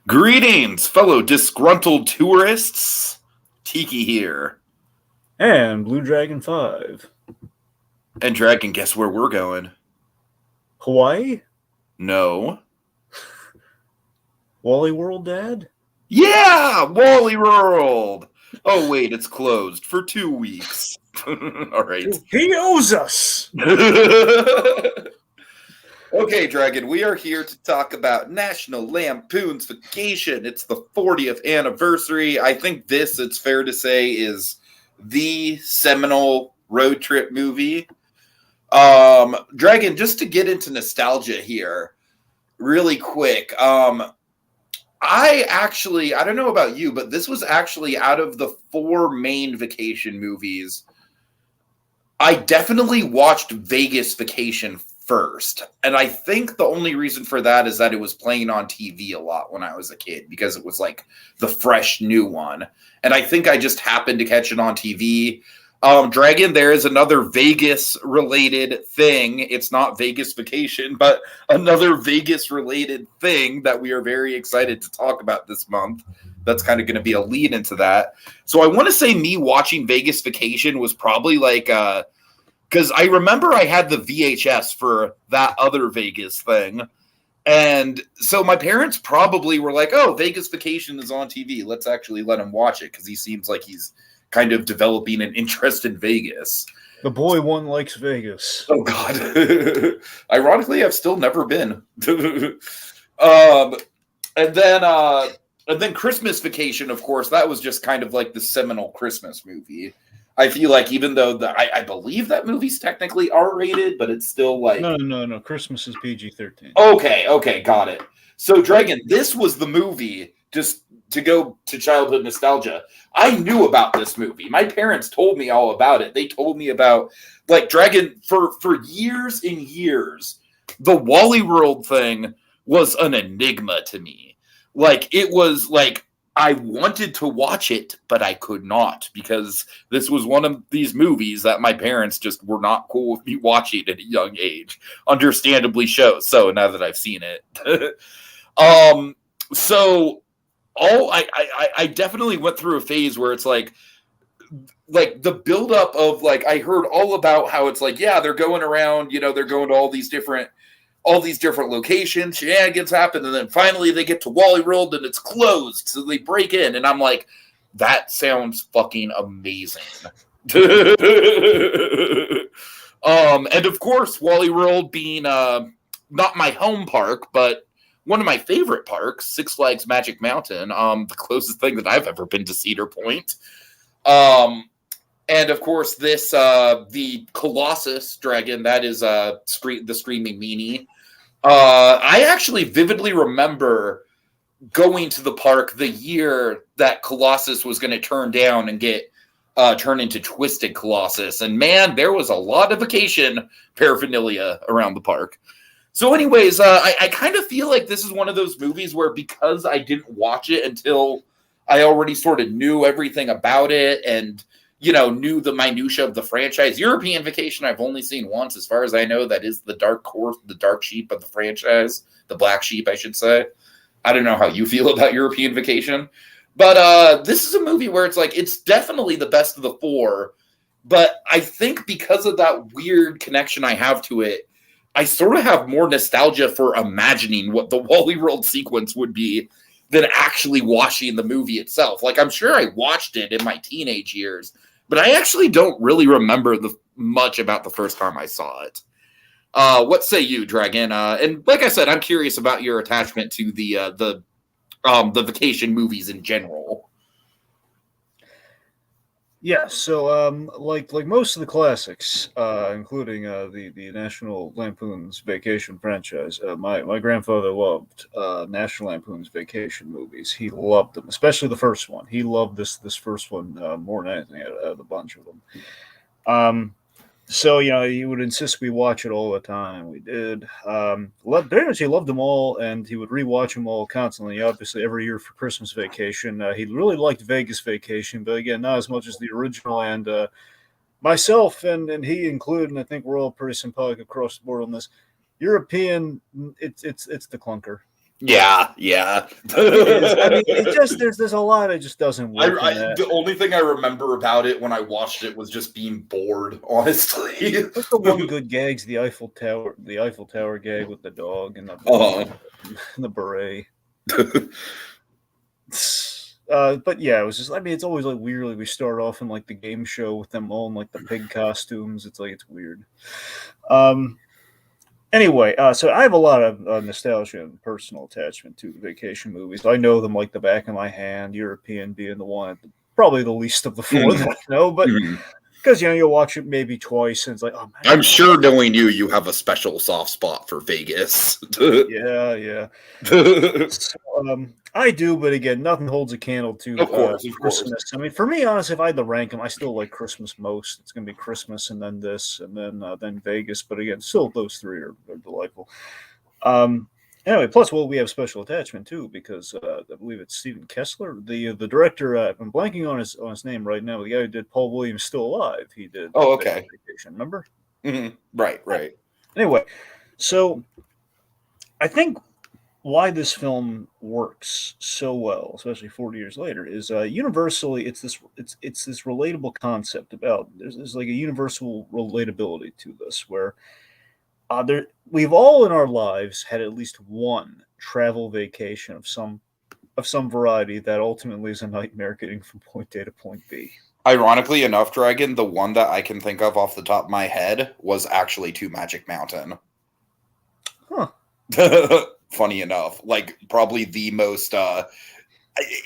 Greetings, fellow disgruntled tourists. Tiki here. And Blue Dragon 5. And Dragon, guess where we're going? Hawaii? No. Wally World, Dad? Yeah! Wally World! Oh, wait, it's closed for 2 weeks. All right. He owes us! Okay, Dragon, we are here to talk about National Lampoon's Vacation. It's the 40th anniversary. I think this, it's fair to say, is the seminal road trip movie. Dragon, just to get into nostalgia here, really quick. I don't know about you, but this was actually out of the 4 main vacation movies. I definitely watched Vegas Vacation first. And I think the only reason for that is that it was playing on TV a lot when I was a kid because it was like the fresh new one. And I think I just happened to catch it on TV. Dragon, there is another Vegas related thing. It's not Vegas Vacation, but another Vegas related thing that we are very excited to talk about this month. That's kind of going to be a lead into that. So I want to say me watching Vegas Vacation was probably like, because I remember I had the VHS for that other Vegas thing. And so my parents probably were like, oh, Vegas Vacation is on TV. Let's actually let him watch it because he seems like he's kind of developing an interest in Vegas. The boy one likes Vegas. Oh, God. Ironically, I've still never been. And then Christmas Vacation, of course, that was just kind of like the seminal Christmas movie. I feel like even though I believe that movie's technically R-rated, but it's still like... No. Christmas is PG-13. Okay, got it. So, Dragon, this was the movie, just to go to childhood nostalgia. I knew about this movie. My parents told me all about it. They told me about, like, Dragon, for years and years, the Wally World thing was an enigma to me. Like, it was, like, I wanted to watch it, but I could not because this was one of these movies that my parents just were not cool with me watching at a young age. Understandably so now that I've seen it. I definitely went through a phase where it's like the buildup of like I heard all about how it's like, yeah, they're going around, they're going to all these different locations, shenanigans happen, and then finally they get to Wally World and it's closed, so they break in, and I'm like, that sounds fucking amazing. And of course, Wally World being not my home park, but one of my favorite parks, Six Flags Magic Mountain, the closest thing that I've ever been to Cedar Point. And of course, this the Colossus Dragon, that is the Screaming Meanie. I actually vividly remember going to the park the year that Colossus was going to turn down and get turned into Twisted Colossus. And man, there was a lot of vacation paraphernalia around the park. So anyways, I kind of feel like this is one of those movies where because I didn't watch it until I already sort of knew everything about it and knew the minutia of the franchise. European Vacation, I've only seen once. As far as I know, that is the dark horse, the dark sheep of the franchise, the black sheep, I should say. I don't know how you feel about European Vacation. But this is a movie where it's like, it's definitely the best of the 4. But I think because of that weird connection I have to it, I sort of have more nostalgia for imagining what the Wally World sequence would be than actually watching the movie itself. Like, I'm sure I watched it in my teenage years, but I actually don't really remember much about the first time I saw it. What say you, Dragon? And like I said, I'm curious about your attachment to the vacation movies in general. Yeah, so like most of the classics, including the National Lampoon's Vacation franchise, my grandfather loved National Lampoon's Vacation movies. He loved them, especially the first one. He loved this first one more than anything out of the bunch of them. So he would insist we watch it all the time. We did. He loved them all, and he would rewatch them all constantly. Obviously, every year for Christmas Vacation, he really liked Vegas Vacation, but again, not as much as the original. And myself and he included, and I think we're all pretty sympathetic across the board on this. European, it's the clunker. Yeah. It is. I mean, it just there's a lot that just doesn't work. The only thing I remember about it when I watched it was just being bored, honestly. What's the one good gag's the Eiffel Tower gag with the dog and the beret. But yeah, it was just. I mean, it's always like weird. Like we start off in like the game show with them all in like the pig costumes. It's like it's weird. Anyway, so I have a lot of nostalgia and personal attachment to vacation movies. I know them like the back of my hand. European being the one, probably the least of the four that I know, but because you'll watch it maybe twice, and it's like, oh man. I'm sure knowing you have a special soft spot for Vegas. Yeah. So, I do, but again, nothing holds a candle to Christmas. I mean, for me, honestly, if I had to rank them, I still like Christmas most. It's going to be Christmas, and then this, and then Vegas. But again, still those three are delightful. Anyway, plus, we have special attachment too because I believe it's Stephen Kessler, the director. I'm blanking on his name right now. The guy who did Paul Williams Still Alive. He did. Oh, okay. Vacation, remember? Mm-hmm. Right. Anyway, so I think why this film works so well, especially 40 years later, is universally it's this relatable concept about there's like a universal relatability to this where we've all in our lives had at least one travel vacation of some variety that ultimately is a nightmare getting from point A to point B. Ironically enough, Dragon, the one that I can think of off the top of my head was actually to Magic Mountain. Huh. Funny enough, like probably the most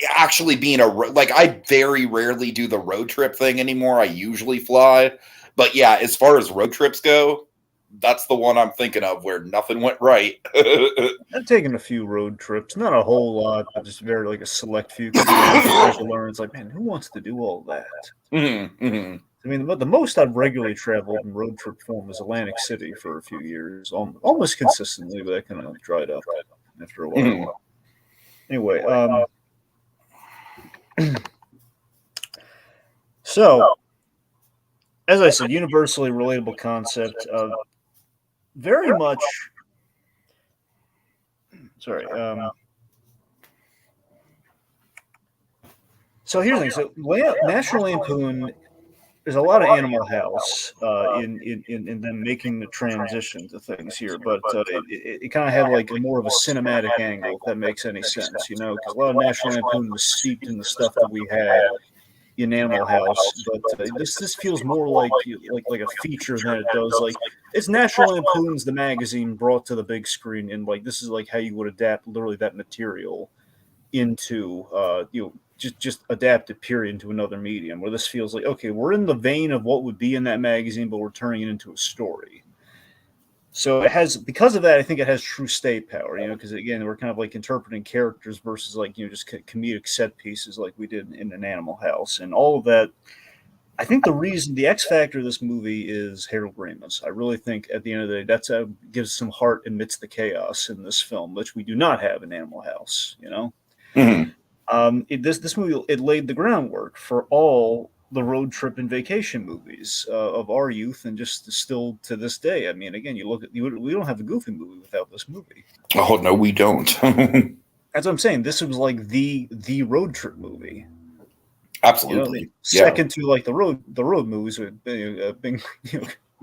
actually being I very rarely do the road trip thing anymore. I usually fly, but yeah, as far as road trips go, that's the one I'm thinking of where nothing went right. I've taken a few road trips, not a whole lot, but just very like a select few. It's like, man, who wants to do all that? I mean, the most I've regularly traveled in road trip form is Atlantic City for a few years, almost consistently, but that kind of dried up after a while. Anyway, so as I said, universally relatable concept. Very much. Sorry. So here's the thing. So National Lampoon. There's a lot of Animal House in them making the transition to things here, but it kind of had like more of a cinematic angle, if that makes any sense, because a lot of National Lampoon was steeped in the stuff that we had in Animal House, but this feels more like a feature than it does. Like it's National Lampoon's the magazine brought to the big screen, and like this is like how you would adapt literally that material into just adapt it period into another medium, where this feels like, okay, we're in the vein of what would be in that magazine, but we're turning it into a story. So it has, because of that, I think it has true state power, because again, we're kind of like interpreting characters versus like, just comedic set pieces like we did in an Animal House and all of that. I think the X factor of this movie is Harold Ramis. I really think at the end of the day, that's gives some heart amidst the chaos in this film, which we do not have in Animal House, This movie, it laid the groundwork for all the road trip and vacation movies of our youth, and just still to this day. I mean, again, we don't have a Goofy movie without this movie. Oh no, we don't. That's what I'm saying. This was like the road trip movie. Absolutely, second to like the road movies with Bing,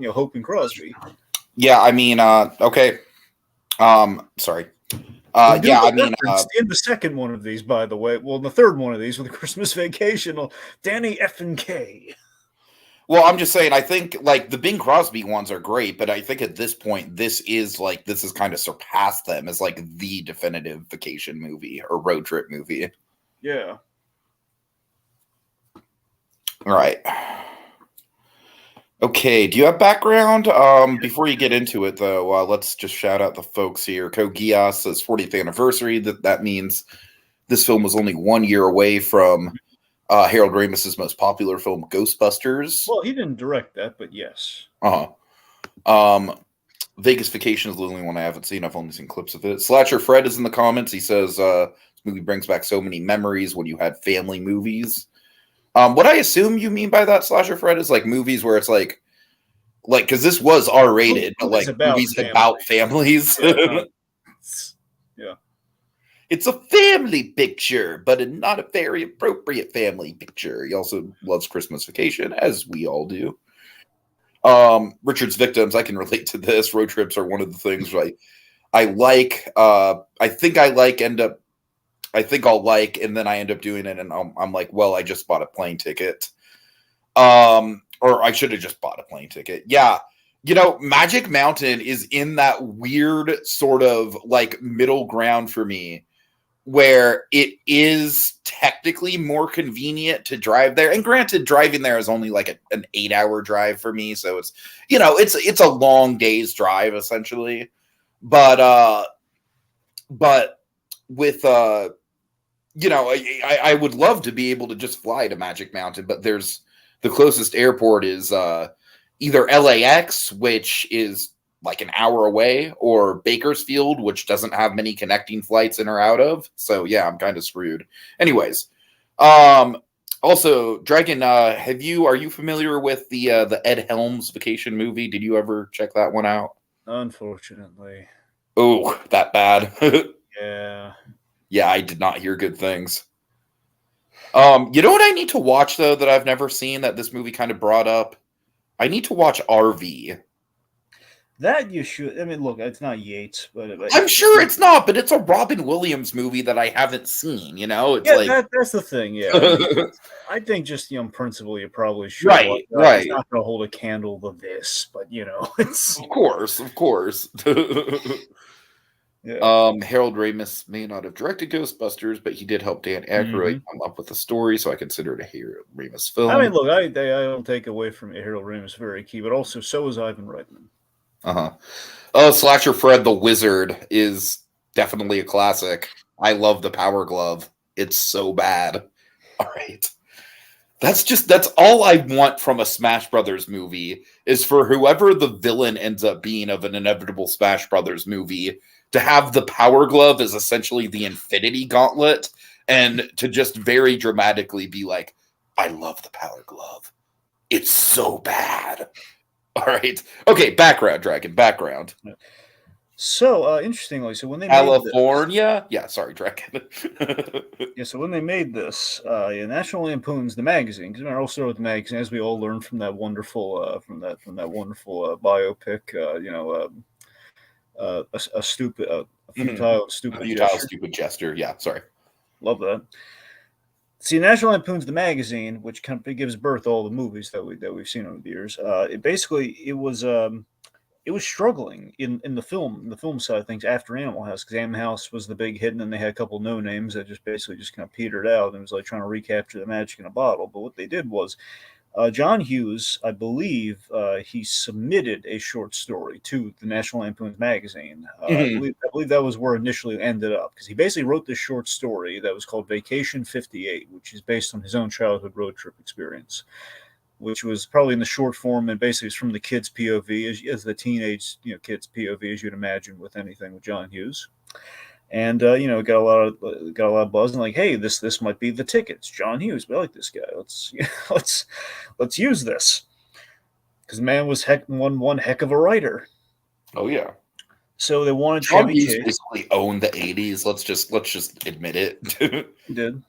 Hope and Crosby. Yeah, I mean, okay. Sorry. Yeah, I mean, in the second one of these, by the way, well, in the third one of these with the Christmas Vacation, Danny F and K. Well, I'm just saying, I think like the Bing Crosby ones are great, but I think at this point, this has kind of surpassed them as like the definitive vacation movie or road trip movie. Yeah. All right. Okay, do you have background? Before you get into it, though, let's just shout out the folks here. Kogias says 40th anniversary. That means this film was only 1 year away from Harold Ramis's most popular film, Ghostbusters. Well, he didn't direct that, but yes. Vegas Vacation is the only one I haven't seen. I've only seen clips of it. Slasher Fred is in the comments. He says this movie brings back so many memories when you had family movies. What I assume you mean by that, Slasher Fred, is like movies where it's like because this was R-rated, but like movies about families. Yeah. It's a family picture, but not a very appropriate family picture. He also loves Christmas Vacation, as we all do. Richard's Victims, I can relate to this. Road trips are one of the things I like. I think I like, I think I'll like, and then I end up doing it, and I'm like, well, I just bought a plane ticket. Or I should have just bought a plane ticket. Yeah. Magic Mountain is in that weird sort of like middle ground for me where it is technically more convenient to drive there. And granted, driving there is only like an 8-hour drive for me. So it's a long day's drive essentially. But with, I would love to be able to just fly to Magic Mountain, but the closest airport is either LAX, which is like an hour away, or Bakersfield, which doesn't have many connecting flights in or out of. So yeah, I'm kind of screwed. Anyways, also, Dragon, are you familiar with the Ed Helms Vacation movie? Did you ever check that one out? Unfortunately. Oh, that bad. Yeah. Yeah, I did not hear good things. You know what I need to watch though that I've never seen that this movie kind of brought up? I need to watch RV. That you should. I mean, look, it's not Yates, but I'm sure it's not, but it's a Robin Williams movie that I haven't seen. It's yeah, like that's the thing. Yeah, I mean, I think just in principle, you probably should. Right. It's not going to hold a candle to this, but it's of course. yeah. Harold Ramis may not have directed Ghostbusters, but he did help Dan Aykroyd come up with the story, so I consider it a Harold Ramis film. I mean, look, I don't take away from Harold Ramis very key, but also so is Ivan Reitman. Slasher Fred the Wizard is definitely a classic. I love the Power Glove. It's so bad. All right. That's all I want from a Smash Brothers movie is for whoever the villain ends up being of an inevitable Smash Brothers movie to have the Power Glove as essentially the Infinity Gauntlet and to just very dramatically be like, I love the Power Glove. It's so bad. All right. Okay, background, Dragon, background. So, interestingly, so when they California? Yeah, sorry, Dragon. So when they made this, National Lampoon's the magazine, because I'll start with the magazine, as we all learned from that wonderful, biopic, a stupid, futile, stupid gesture. Yeah, sorry. Love that. See, National Lampoon's the magazine, which kind of gives birth to all the movies that we've seen over the years. It was struggling in the film side of things after Animal House, because Animal House was the big hit, and then they had a couple no names that just basically just kind of petered out, and it was like trying to recapture the magic in a bottle. But what they did was, John Hughes, I believe, he submitted a short story to the National Lampoon's magazine. I believe that was where it initially ended up, because he basically wrote this short story that was called Vacation 58, which is based on his own childhood road trip experience, which was probably in the short form, and basically it's from the kid's POV, as the teenage kid's POV, as you'd imagine with anything with John Hughes. And got a lot of buzz, and like, hey, this might be the ticket. It's John Hughes. We like this guy. Let's use this, because the man was one heck of a writer. Oh yeah. So they wanted John Chevy Hughes Chase. basically owned the '80s. Let's just admit it. He did.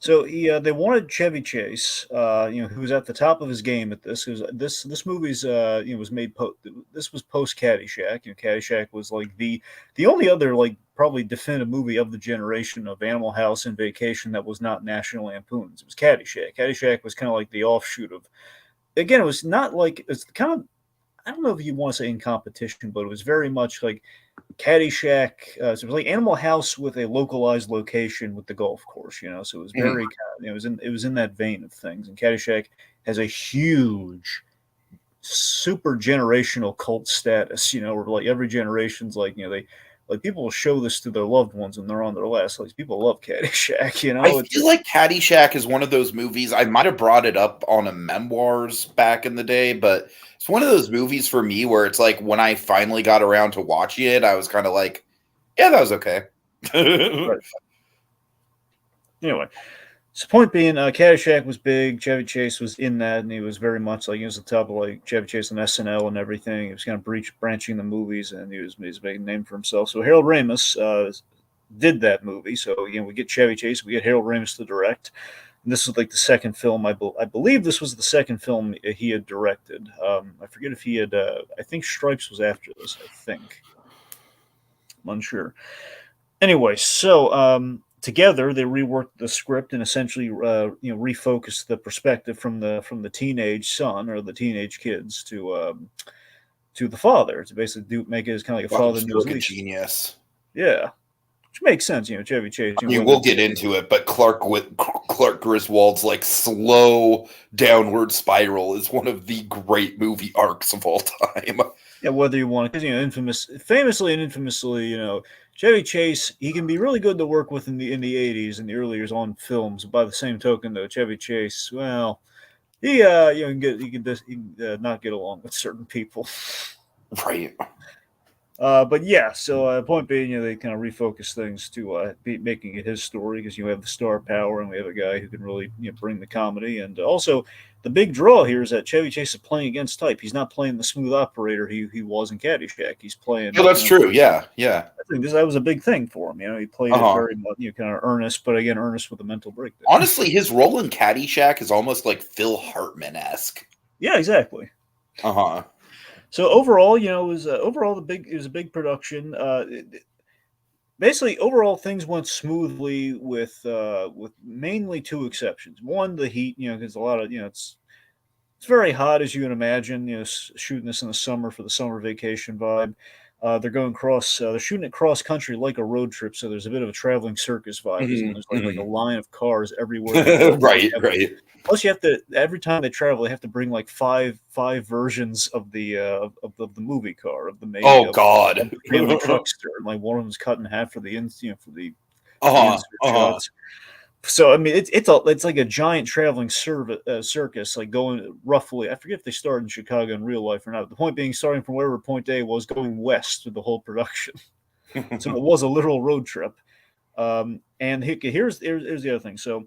So they wanted Chevy Chase, who was at the top of his game at this. This movie's was made. This was post Caddyshack. Caddyshack was like the only other probably definitive movie of the generation of Animal House and Vacation that was not National Lampoon's. It was Caddyshack. Caddyshack was kind of like the offshoot of. Again, it was not like it's kind of. I don't know if you want to say in competition, but it was very much like Caddyshack. So it was like Animal House with a localized location with the golf course, So it was very, it was in that vein of things. And Caddyshack has a huge, super generational cult status, where like every generation's people will show this to their loved ones when they're on their last. Like people love Caddyshack, I feel like Caddyshack is one of those movies. I might have brought it up on a memoirs back in the day, but it's one of those movies for me where it's like when I finally got around to watching it, I was kind of like, yeah, that was okay. Right. Anyway, so point being, Caddyshack was big. Chevy Chase was in that, and he was very much like he was the top of like Chevy Chase on SNL and everything. He was kind of branching the movies, and he was making a name for himself. So Harold Ramis did that movie. So we get Chevy Chase, we get Harold Ramis to direct. And this was like the second film. I believe this was the second film he had directed. I forget if he had. I think Stripes was after this. I think. I'm unsure. Anyway, so together they reworked the script and essentially refocused the perspective from the teenage son or the teenage kids to the father to basically make it as kind of like a Wow, father you knows look a least. genius. Yeah, which makes sense. Chevy Chase. I mean, we'll get into it, but Clark Griswold's like slow downward spiral is one of the great movie arcs of all time. Yeah, whether you want, because famously and infamously, Chevy Chase, he can be really good to work with in the '80s and the early years on films. By the same token, though, Chevy Chase, well, he can not get along with certain people. Right. But yeah, so point being, they kind of refocus things to making it his story because you have the star power and we have a guy who can really bring the comedy. And also, the big draw here is that Chevy Chase is playing against type. He's not playing the smooth operator he was in Caddyshack. He's playing. Yeah, that's true. Yeah, yeah. I think that was a big thing for him. He played it very much, kind of earnest, but again, earnest with a mental breakdown. Honestly, his role in Caddyshack is almost like Phil Hartman-esque. Yeah, exactly. So overall, it was a big production. Basically, overall things went smoothly with mainly two exceptions. One, the heat, because a lot of it's very hot as you can imagine. Shooting this in the summer for the summer vacation vibe. They're going they're shooting it cross country like a road trip, so there's a bit of a traveling circus vibe. There's like a line of cars everywhere they go. Right. Plus, you have to every time they travel, they have to bring like five versions of the of the movie car of the main. Oh God! Family truckster, and like one of them's cut in half for the for the insert shots. So I mean, it's like a giant traveling circus, like going roughly. I forget if they started in Chicago in real life or not. The point being, starting from wherever point A was, going west with the whole production. So it was a literal road trip. And here's the other thing. So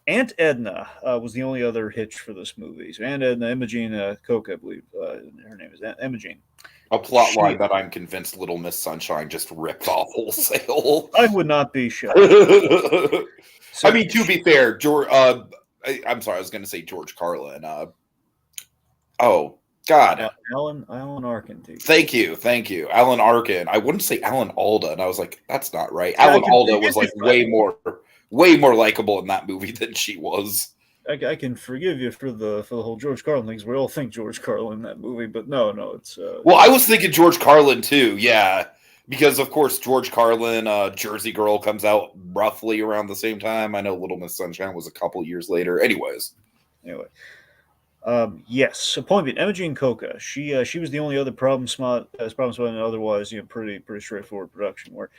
Aunt Edna was the only other hitch for this movie. So Aunt Edna, Imogene Coca, I believe her name is Imogene. A plot line that I'm convinced Little Miss Sunshine just ripped off wholesale. I would not be shocked. I mean, to be fair, George. I'm sorry, I was going to say George Carlin. Oh God, Alan Arkin. Thank you, Alan Arkin. I wouldn't say Alan Alda, and I was like, that's not right. Alan Alda was like way more likable in that movie than she was. I can forgive you for the whole George Carlin things. We all think George Carlin in that movie, but no, it's. Well, I was thinking George Carlin too. Yeah, because of course George Carlin, Jersey Girl comes out roughly around the same time. I know Little Miss Sunshine was a couple years later. Anyway. Yes. So point being, Imogene Coca, she was the only other problem spot, and otherwise pretty straightforward production. Where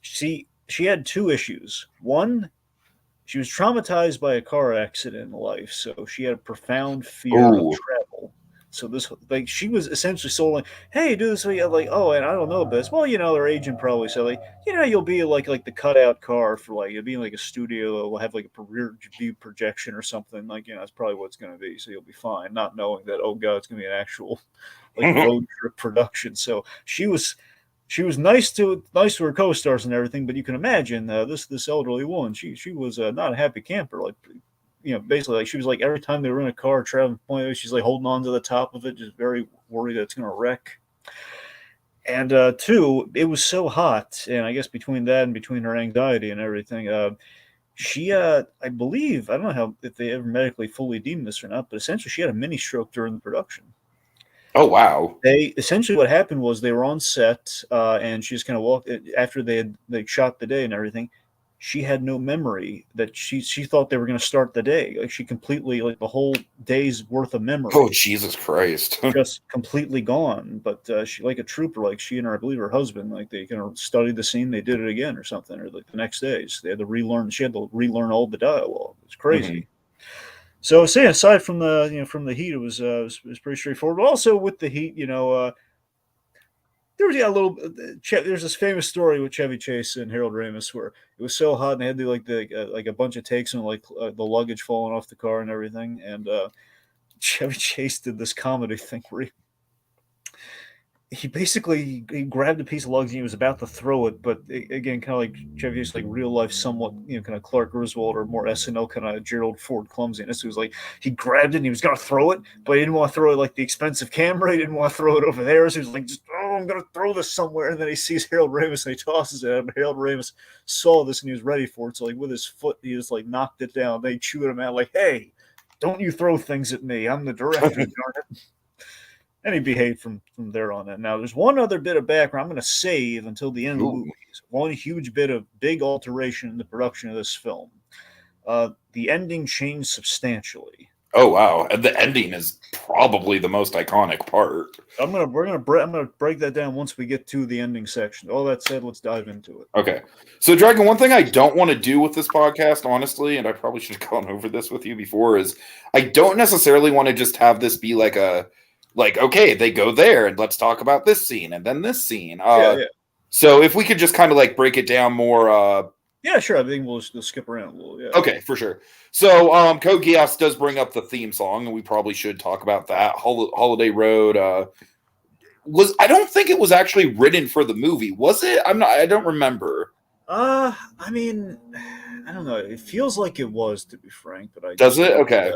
she had two issues. One, she was traumatized by a car accident in life, so she had a profound fear of travel. So she was essentially sold like, hey, do this. Like, oh, and I don't know this. Well, their agent probably said like, you'll be like the cutout car for like, you'll be in like a studio. We'll have like a rear view projection or something. Like, that's probably what it's going to be. So you'll be fine, not knowing that, oh God, it's going to be an actual like road trip production. So she was nice to her co-stars and everything, but you can imagine this elderly woman. She was not a happy camper. Like, basically, like she was like every time they were in a car traveling point, she's like holding on to the top of it, just very worried that it's going to wreck. And two, it was so hot, and I guess between that and between her anxiety and everything, she I believe, I don't know if they ever medically fully deemed this or not, but essentially she had a mini stroke during the production. Oh wow! They essentially what happened was they were on set, and she just kind of walked after they shot the day and everything. She had no memory that she thought they were going to start the day. Like she completely like the whole day's worth of memory. Oh Jesus Christ! Just completely gone. But she like a trooper, like she and I believe her husband, like they kind of studied the scene, they did it again or something, or like the next days they had to relearn. She had to relearn all the dialogue. It was crazy. Mm-hmm. So, aside from the heat, it was pretty straightforward. But also with the heat, there was a little. There's this famous story with Chevy Chase and Harold Ramis where it was so hot and they had to like a bunch of takes and like the luggage falling off the car and everything. And Chevy Chase did this comedy thing where he basically he grabbed a piece of luggage and he was about to throw it, but again, kind of like Chevy Chase, like real life, somewhat kind of Clark Griswold or more SNL kind of Gerald Ford clumsiness. It was like he grabbed it and he was gonna throw it, but he didn't want to throw it like the expensive camera. He didn't want to throw it over there, so he was like, just, "Oh, I'm gonna throw this somewhere." And then he sees Harold Ramis and he tosses it at him. Harold Ramis saw this and he was ready for it, so like with his foot, he just like knocked it down. They chewed him out like, "Hey, don't you throw things at me? I'm the director, darn it." And he behaved from there on in. Now, there's one other bit of background I'm going to save until the end of the movie. One huge bit of big alteration in the production of this film. The ending changed substantially. Oh wow! And the ending is probably the most iconic part. I'm gonna break that down once we get to the ending section. All that said, let's dive into it. Okay. So, Dragon, one thing I don't want to do with this podcast, honestly, and I probably should have gone over this with you before, is I don't necessarily want to just have this be like okay, they go there and let's talk about this scene and then this scene. Yeah. So if we could just kind of like break it down more. Yeah, sure. I think we'll skip around a little. Yeah. Okay, for sure. So Code Geass does bring up the theme song, and we probably should talk about that. Holiday Road I don't think it was actually written for the movie, was it? I don't remember. I mean, I don't know. It feels like it was, to be frank, but Does it? Okay.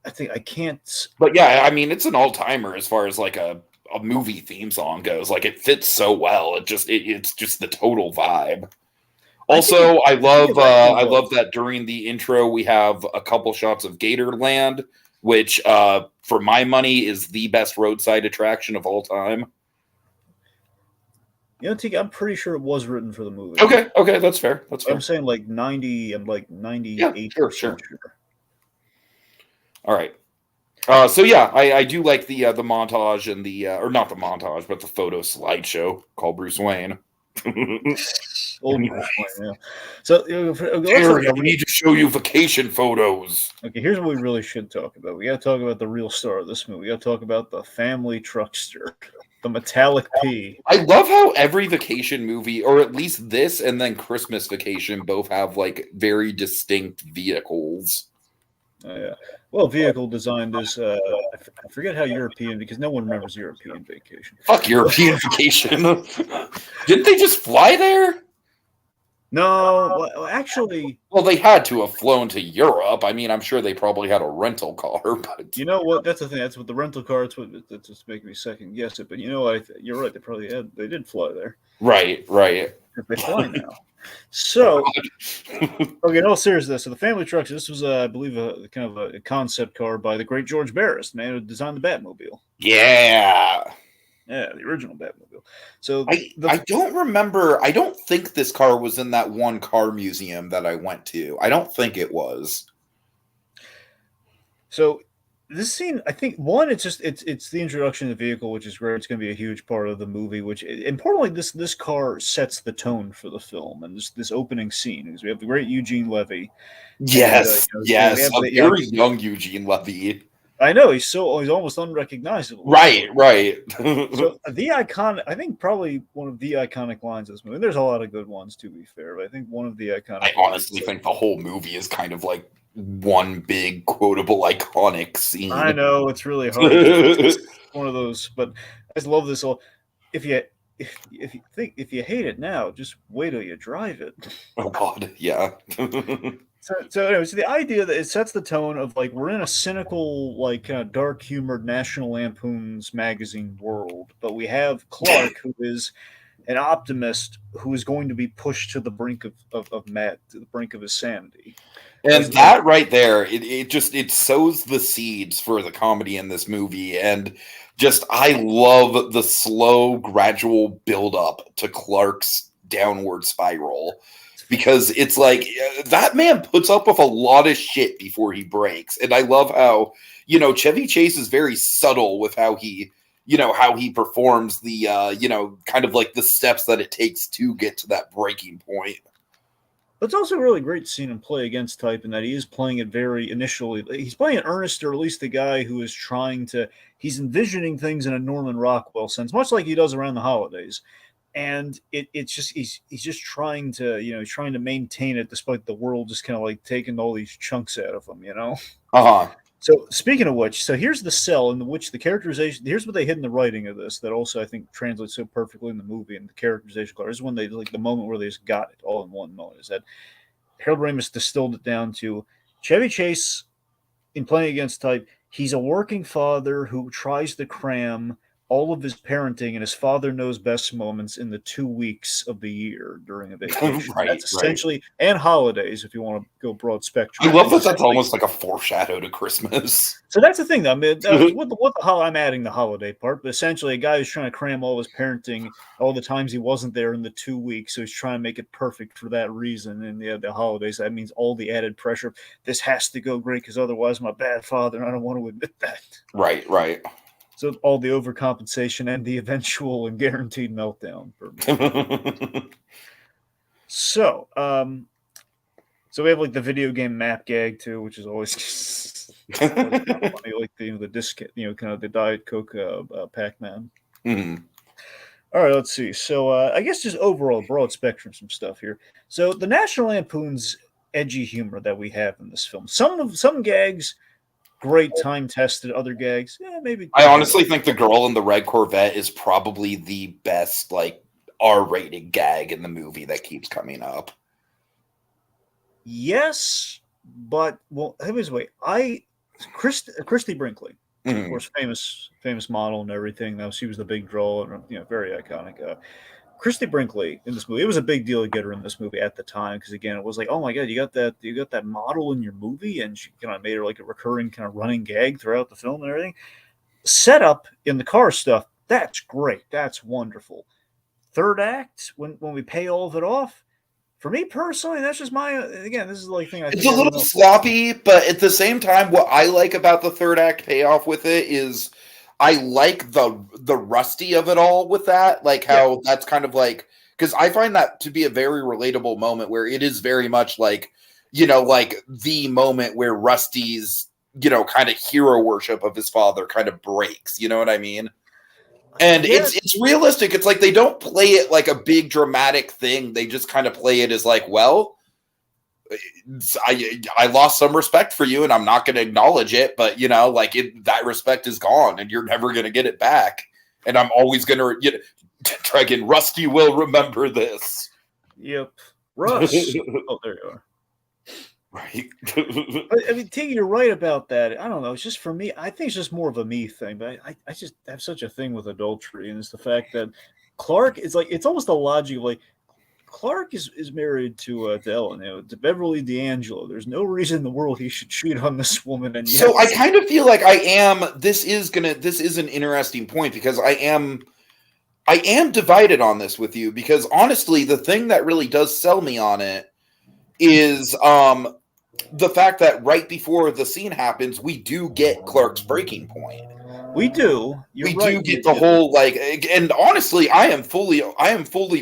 I think I can't. But yeah, I mean, it's an all-timer as far as like a movie theme song goes. Like it fits so well. It's just the total vibe. Also, I love that during the intro we have a couple shots of Gatorland, which for my money is the best roadside attraction of all time. Tiki, I'm pretty sure it was written for the movie. Okay, that's fair. That's fair. I'm saying like 90 and like 98. Yeah, sure. All right. So yeah, I do like the montage and the or not the montage, but the photo slideshow called Bruce Wayne. Old Bruce Wayne, yeah. So Jerry, I need to show you vacation photos. Okay, here's what we really should talk about. We got to talk about the real star of this movie. We got to talk about the family truckster, the Metallic P. I love how every vacation movie, or at least this and then Christmas Vacation, both have like very distinct vehicles. Yeah. Well, vehicle designed is I forget how European, because no one remembers European Vacation. Fuck European Vacation. Didn't they just fly there? No, well, actually. Well, they had to have flown to Europe. I mean, I'm sure they probably had a rental car. But you know what? That's the thing. That's what the rental car. That's just making me second guess it. But you know, you're right. They did fly there. Right. If they fly now. So, okay, in all seriousness, so the family trucks, this was, I believe, a kind of a concept car by the great George Barris, the man who designed the Batmobile. Yeah, the original Batmobile. So I don't remember. I don't think this car was in that one car museum that I went to. I don't think it was. So this scene, I think, one, it's the introduction of the vehicle, which is great. It's going to be a huge part of the movie. Which, importantly, this car sets the tone for the film, and this opening scene is we have the great Eugene Levy. Yes, yes, a very young Eugene Levy. I know he's almost unrecognizable. Right. So I think probably one of the iconic lines of this movie. There's a lot of good ones, to be fair, but I think one of the iconic. I honestly think the whole movie is kind of like one big quotable iconic scene. I know it's really hard. It's one of those, but I just love this. If you hate it now, just wait till you drive it. Oh God, yeah. So anyways, the idea that it sets the tone of like we're in a cynical, like kind of dark humored National Lampoon's magazine world, but we have Clark, who is an optimist who is going to be pushed to the brink of mad, to the brink of his sanity. And that right there, it sows the seeds for the comedy in this movie. And just, I love the slow, gradual build up to Clark's downward spiral. Because it's like, that man puts up with a lot of shit before he breaks. And I love how, Chevy Chase is very subtle with how he performs the, kind of like the steps that it takes to get to that breaking point. But it's also a really great scene and play against type in that he is playing it he's playing it earnest, or at least the guy who is he's envisioning things in a Norman Rockwell sense, much like he does around the holidays. And it's just, he's just trying to, he's trying to maintain it despite the world just kind of like taking all these chunks out of him, Uh-huh. So speaking of which, so here's the cell in which the characterization. Here's what they hid in the writing of this that also I think translates so perfectly in the movie and the characterization. This is when they like the moment where they just got it all in one moment. Is that Harold Ramis distilled it down to Chevy Chase in Playing Against Type. He's a working father who tries to cram all of his parenting and his father knows best moments in the 2 weeks of the year during a vacation. Right, That's essentially, and holidays, if you want to go broad spectrum. I love that that's almost like a foreshadow to Christmas. So that's the thing, though. I mean, I'm adding the holiday part, but essentially, a guy who's trying to cram all his parenting, all the times he wasn't there in the 2 weeks, so he's trying to make it perfect for that reason. And the holidays, that means all the added pressure. This has to go great because otherwise, I'm a bad father, and I don't want to admit that. Right, right. So all the overcompensation and the eventual and guaranteed meltdown. So we have like the video game map gag too, which is always funny, like the disc, kind of the Diet Coke Pac-Man. Mm-hmm. All right, let's see. So I guess just overall broad spectrum, some stuff here. So the National Lampoon's edgy humor that we have in this film. Some gags. Great time tested. Other gags, maybe. I honestly think the girl in the red Corvette is probably the best like R-rated gag in the movie that keeps coming up. Yes, but anyways, wait. Christy Brinkley, of course, famous model and everything. Now she was the big draw, and very iconic. Christy Brinkley in this movie. It was a big deal to get her in this movie at the time because again, it was like, oh my god, you got that model in your movie, and she kind of made her like a recurring kind of running gag throughout the film and everything. Setup in the car stuff, that's great, that's wonderful. Third act, when we pay all of it off, for me personally, that's just again, this is the like thing. It's a little sloppy, but at the same time, what I like about the third act payoff with it is I like the rusty of it all with that, like how that's kind of like, because I find that to be a very relatable moment where it is very much like, like the moment where Rusty's, kind of hero worship of his father kind of breaks, you know what I mean? And it's realistic. It's like they don't play it like a big dramatic thing. They just kind of play it as like, well, I lost some respect for you and I'm not going to acknowledge it, but that respect is gone and you're never going to get it back. And I'm always going to, Dragon, Rusty will remember this. Yep. Russ. Oh, there you are. Right. I mean, Tiki, you're right about that. I don't know. It's just for me, I think it's just more of a me thing, but I just have such a thing with adultery. And it's the fact that Clark is like, it's almost the logic of like, Clark is married to Ellen, to Beverly D'Angelo. There's no reason in the world he should cheat on this woman. And so I kind of feel like this is an interesting point because I am divided on this with you because honestly, the thing that really does sell me on it is the fact that right before the scene happens, we do get Clark's breaking point. We do. We do get the whole like, and honestly, I am fully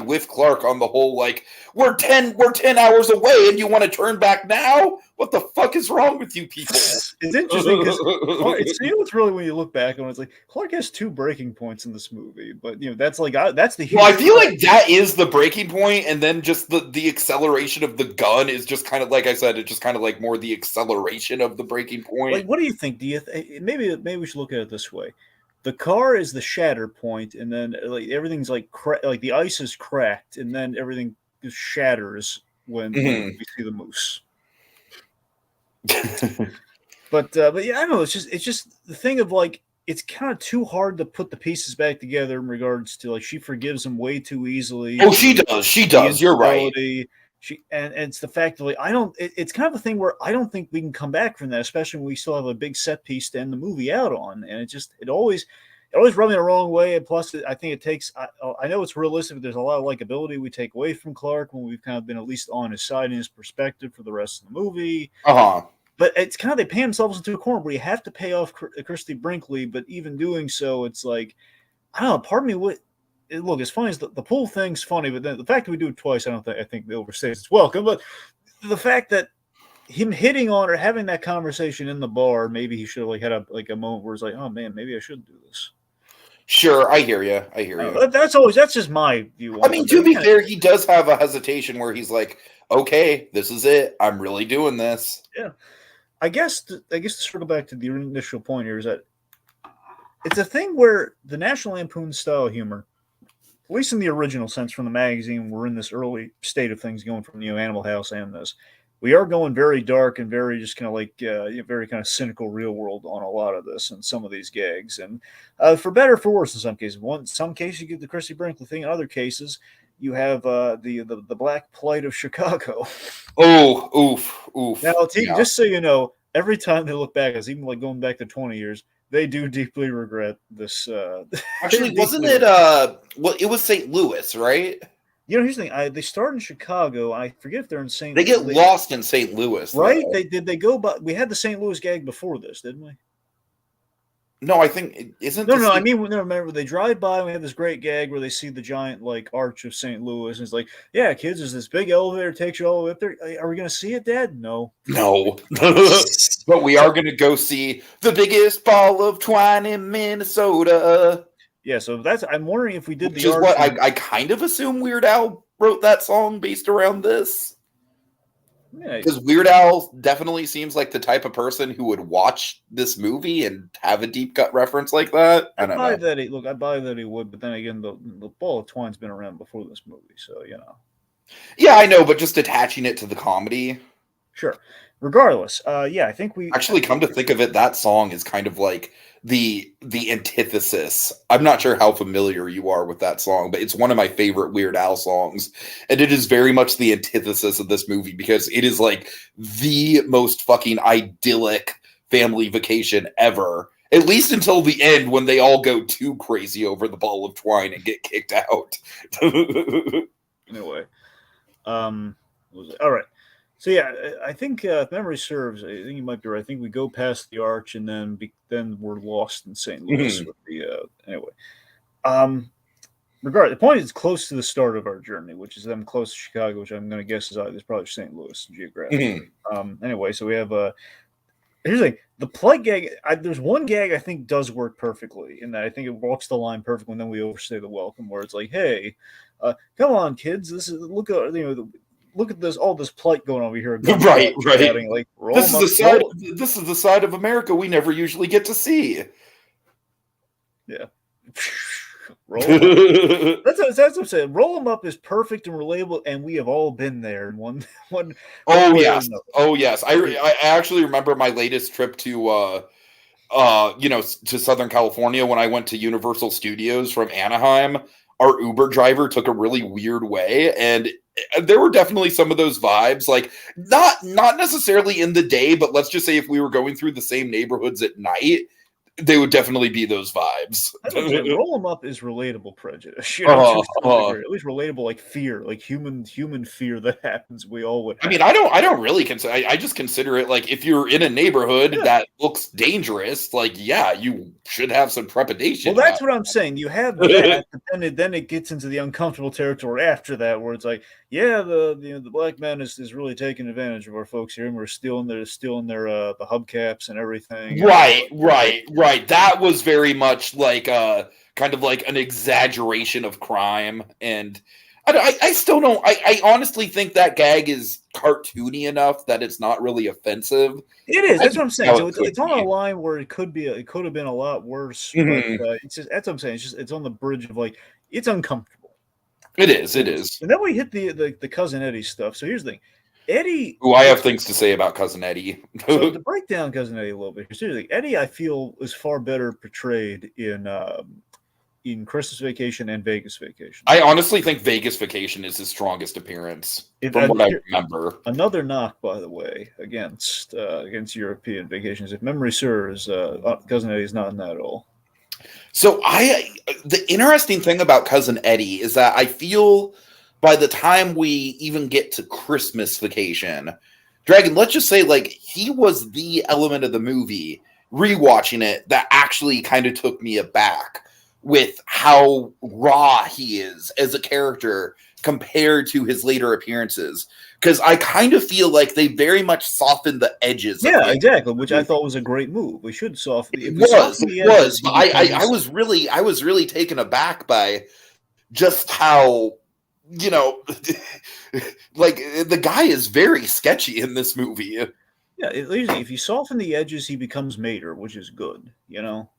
with Clark on the whole like we're 10 hours away, and you want to turn back now? What the fuck is wrong with you people? It's interesting because it's really when you look back on it, it's like Clark has 2 breaking points in this movie, but that's like that's the. Well, I feel like that is the breaking point, and then just the acceleration of the gun is just kind of like I said, it's just kind of like more the acceleration of the breaking point. Like, what do you think? Maybe we should look at it this way: the car is the shatter point, and then like everything's like like the ice is cracked, and then everything shatters when we see the moose. But yeah, I don't know. It's just the thing of like it's kind of too hard to put the pieces back together in regards to like she forgives him way too easily. Oh, she does. You're right. And it's the fact that like it's kind of a thing where I don't think we can come back from that, especially when we still have a big set piece to end the movie out on. And it always rubbed me the wrong way. And plus, I think it takes. I know it's realistic. But there's a lot of likability we take away from Clark when we've kind of been at least on his side and his perspective for the rest of the movie. But it's kind of they pay themselves into a corner where you have to pay off Christy Brinkley. But even doing so, it's like I don't know. Part of me would. Look, as funny as the pool thing's funny, but then the fact that we do it twice, I think it overstays its welcome. But the fact that him hitting on her, having that conversation in the bar, maybe he should have like had a moment where it's like, oh man, maybe I should do this. Sure, I hear you. That's just my view. I mean, to be fair, he does have a hesitation where he's like, okay, this is it. I'm really doing this. Yeah. I guess to circle back to the initial point here is that it's a thing where the National Lampoon style humor, at least in the original sense from the magazine, we're in this early state of things going from Animal House and this. We are going very dark and very just kind of like very kind of cynical real world on a lot of this and some of these gags, and for better or for worse in some cases. Some cases you get the Chrissy Brinkley thing. In other cases, you have the black plight of Chicago. Oh, oof. Now, just so you know, every time they look back, it's even like going back to 20 years, they do deeply regret this. Actually, wasn't it? Well, it was St. Louis, right? Here's the thing. They start in Chicago. I forget if they're in St. They get lost in St. Louis, right? They go, but we had the St. Louis gag before this, didn't we? No, I think isn't. No. I mean, remember they drive by and we have this great gag where they see the giant like arch of St. Louis, and it's like, yeah, kids, there's this big elevator takes you all the way up there. Are we going to see it, Dad? No. But we are going to go see the biggest ball of twine in Minnesota. Yeah, so I'm wondering if we did Which is what I kind of assume Weird Al wrote that song based around this. Because Weird Al definitely seems like the type of person who would watch this movie and have a deep cut reference like that. I buy that he would, but then again, the ball of twine's been around before this movie, so Yeah, I know, but just attaching it to the comedy. Sure. Regardless, I think we actually come to think of it, that song is kind of like the antithesis. I'm not sure how familiar you are with that song, but it's one of my favorite Weird Al songs, and it is very much the antithesis of this movie because it is like the most fucking idyllic family vacation ever, at least until the end when they all go too crazy over the ball of twine and get kicked out. Anyway, all right. So I think if memory serves, I think you might be right. I think we go past the arch and then we're lost in St. Louis. With the anyway. The point is close to the start of our journey, which is them close to Chicago, which I'm going to guess is probably St. Louis geographically. Anyway, so we have here's the plug gag. There's one gag I think does work perfectly in that I think it walks the line perfectly, and then we overstay the welcome, where it's like, hey, come on, kids, look at this, all this plight going over here. Right. Shouting, like, this is the side of America we never usually get to see. Yeah. Roll them up. That's what I'm saying. Roll them up is perfect and relatable, and we have all been there in one. Oh yes. I actually remember my latest trip to to Southern California when I went to Universal Studios from Anaheim. Our Uber driver took a really weird way, and there were definitely some of those vibes, like not necessarily in the day, but let's just say if we were going through the same neighborhoods at night, they would definitely be those vibes. Roll them up is relatable prejudice, at least relatable, like fear, like human fear that happens. We all would have. I mean, I don't really consider. I just consider it like if you're in a neighborhood that looks dangerous, like you should have some trepidation. Well, that's what I'm saying. You have that, but then it gets into the uncomfortable territory after that, where it's like, the black man is really taking advantage of our folks here, and we're stealing their the hubcaps and everything. Right. That was very much like kind of like an exaggeration of crime, and I still don't. I honestly think that gag is cartoony enough that it's not really offensive. It is. That's what I'm saying. So it's on a line where it could have been a lot worse. Mm-hmm. But it's just, that's what I'm saying. It's on the bridge of like, it's uncomfortable. It is. And then we hit the Cousin Eddie stuff. So here's the thing. Eddie, who I have things to say about Cousin Eddie. So to break down Cousin Eddie a little bit, seriously, Eddie, I feel, is far better portrayed in Christmas Vacation and Vegas Vacation. I honestly think Vegas Vacation is his strongest appearance, from what I remember. Another knock, by the way, against European vacations, if memory serves, Cousin Eddie is not in that at all. So the interesting thing about Cousin Eddie is that I feel, by the time we even get to Christmas Vacation, Dragon, let's just say, like, he was the element of the movie, rewatching it, that actually kind of took me aback with how raw he is as a character compared to his later appearances. Because I kind of feel like they very much softened the edges. Yeah, exactly, which I thought was a great move. We should soften. It was. I was really taken aback by just how, like, the guy is very sketchy in this movie. Yeah, if you soften the edges, he becomes Mater, which is good, you know?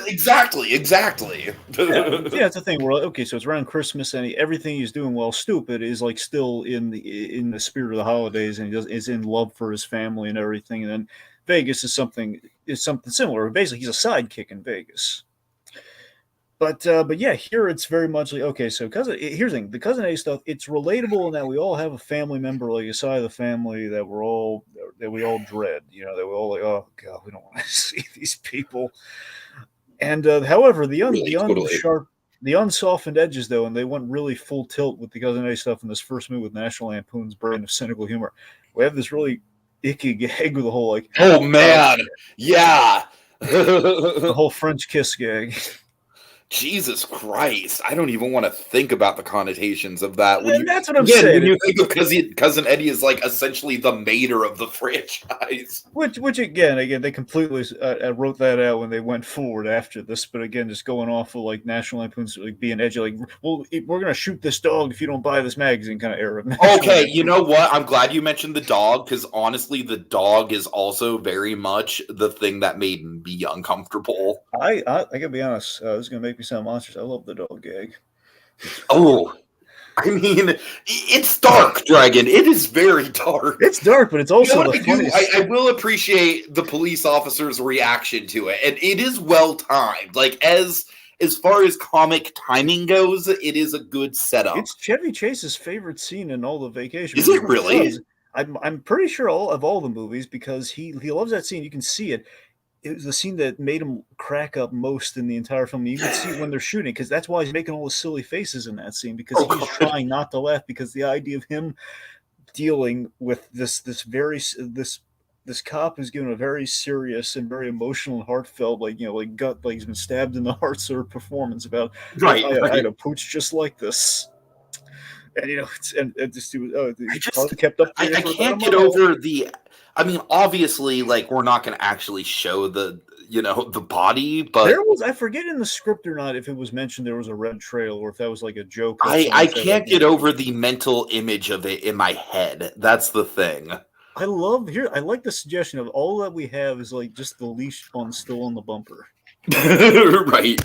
Exactly, exactly. Yeah, it's a thing where okay, so it's around Christmas, and everything he's doing while stupid is like still in the spirit of the holidays, and is in love for his family and everything. And then Vegas is something similar. Basically, he's a sidekick in Vegas. But yeah, here it's very much like okay. So here's the thing: the cousin A stuff. It's relatable in that we all have a family member, like a side of the family that we all dread. You know, that we all like. Oh God, we don't want to see these people. And however, Totally, totally. the unsoftened edges though, and they went really full tilt with the cousin A stuff in this first movie with National Lampoon's brand of cynical humor. We have this really icky gag with the whole like, Oh uh, man, yeah. the whole French kiss gag. Jesus Christ. I don't even want to think about the connotations of that. And that's what I'm Again, saying. when you think of Cousin Eddie is like essentially the mater of the franchise. Which again, they completely wrote that out when they went forward after this. But again, just going off of like National Lampoon's like being edgy, like, well, we're gonna shoot this dog if you don't buy this magazine, kind of era. Okay, you know what? I'm glad you mentioned the dog because honestly, the dog is also very much the thing that made me uncomfortable. I gotta be honest. This is gonna make me sound monstrous. I love the dog gag. Oh, I mean, it's dark, Dragon. It is very dark. It's dark, but it's also the funniest. I will appreciate the police officer's reaction to it, and it is well timed. Like as far as comic timing goes, it is a good setup. It's Chevy Chase's favorite scene in all the Vacation. Is it really? I'm pretty sure of all the movies because he loves that scene. You can see it. It was the scene that made him crack up most in the entire film. You can see it when they're shooting because that's why he's making all the silly faces in that scene because he's trying not to laugh because the idea of him dealing with this cop who's given a very serious and very emotional and heartfelt, like like gut, like he's been stabbed in the heart sort of performance about Right. I had a pooch just like this. And and just kept up. I can't get over the. I mean, obviously, like we're not going to actually show the the body, but I forget in the script or not if it was mentioned there was a red trail or if that was like a joke. I can't get over the mental image of it in my head. That's the thing. I like the suggestion of all that we have is like just the leash still on the bumper. Right.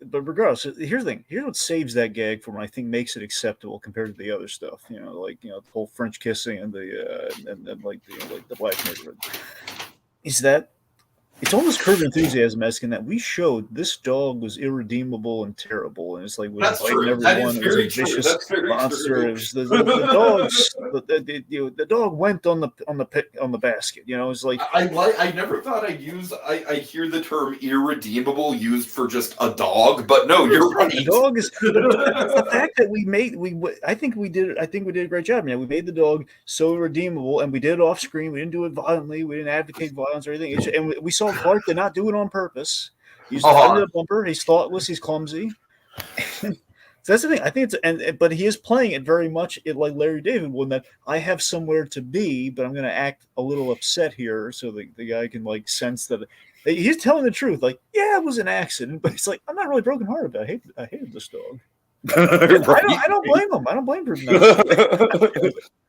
But regardless, here's the thing. Here's what saves that gag from I think makes it acceptable compared to the other stuff. The whole French kissing and like the black neighborhood. Is that it's almost Curb Enthusiasm-esque in that we showed this dog was irredeemable and terrible, and it's like was fighting everyone. It was a vicious monster. It was the dog went on the basket. It's like I never thought I hear the term irredeemable used for just a dog, but no, you're right. The dog is the fact that I think we did a great job. We made the dog so redeemable, and we did it off screen. We didn't do it violently. We didn't advocate violence or anything. And we saw Clark did not do it on purpose. He's the bumper. He's thoughtless. He's clumsy. So that's the thing. I think but he is playing it very much like Larry David would. That I have somewhere to be, but I'm going to act a little upset here, so the guy can like sense that he's telling the truth. Like, yeah, it was an accident, but it's like I'm not really brokenhearted about it. I hated this dog. Right. I don't blame him. I don't blame him.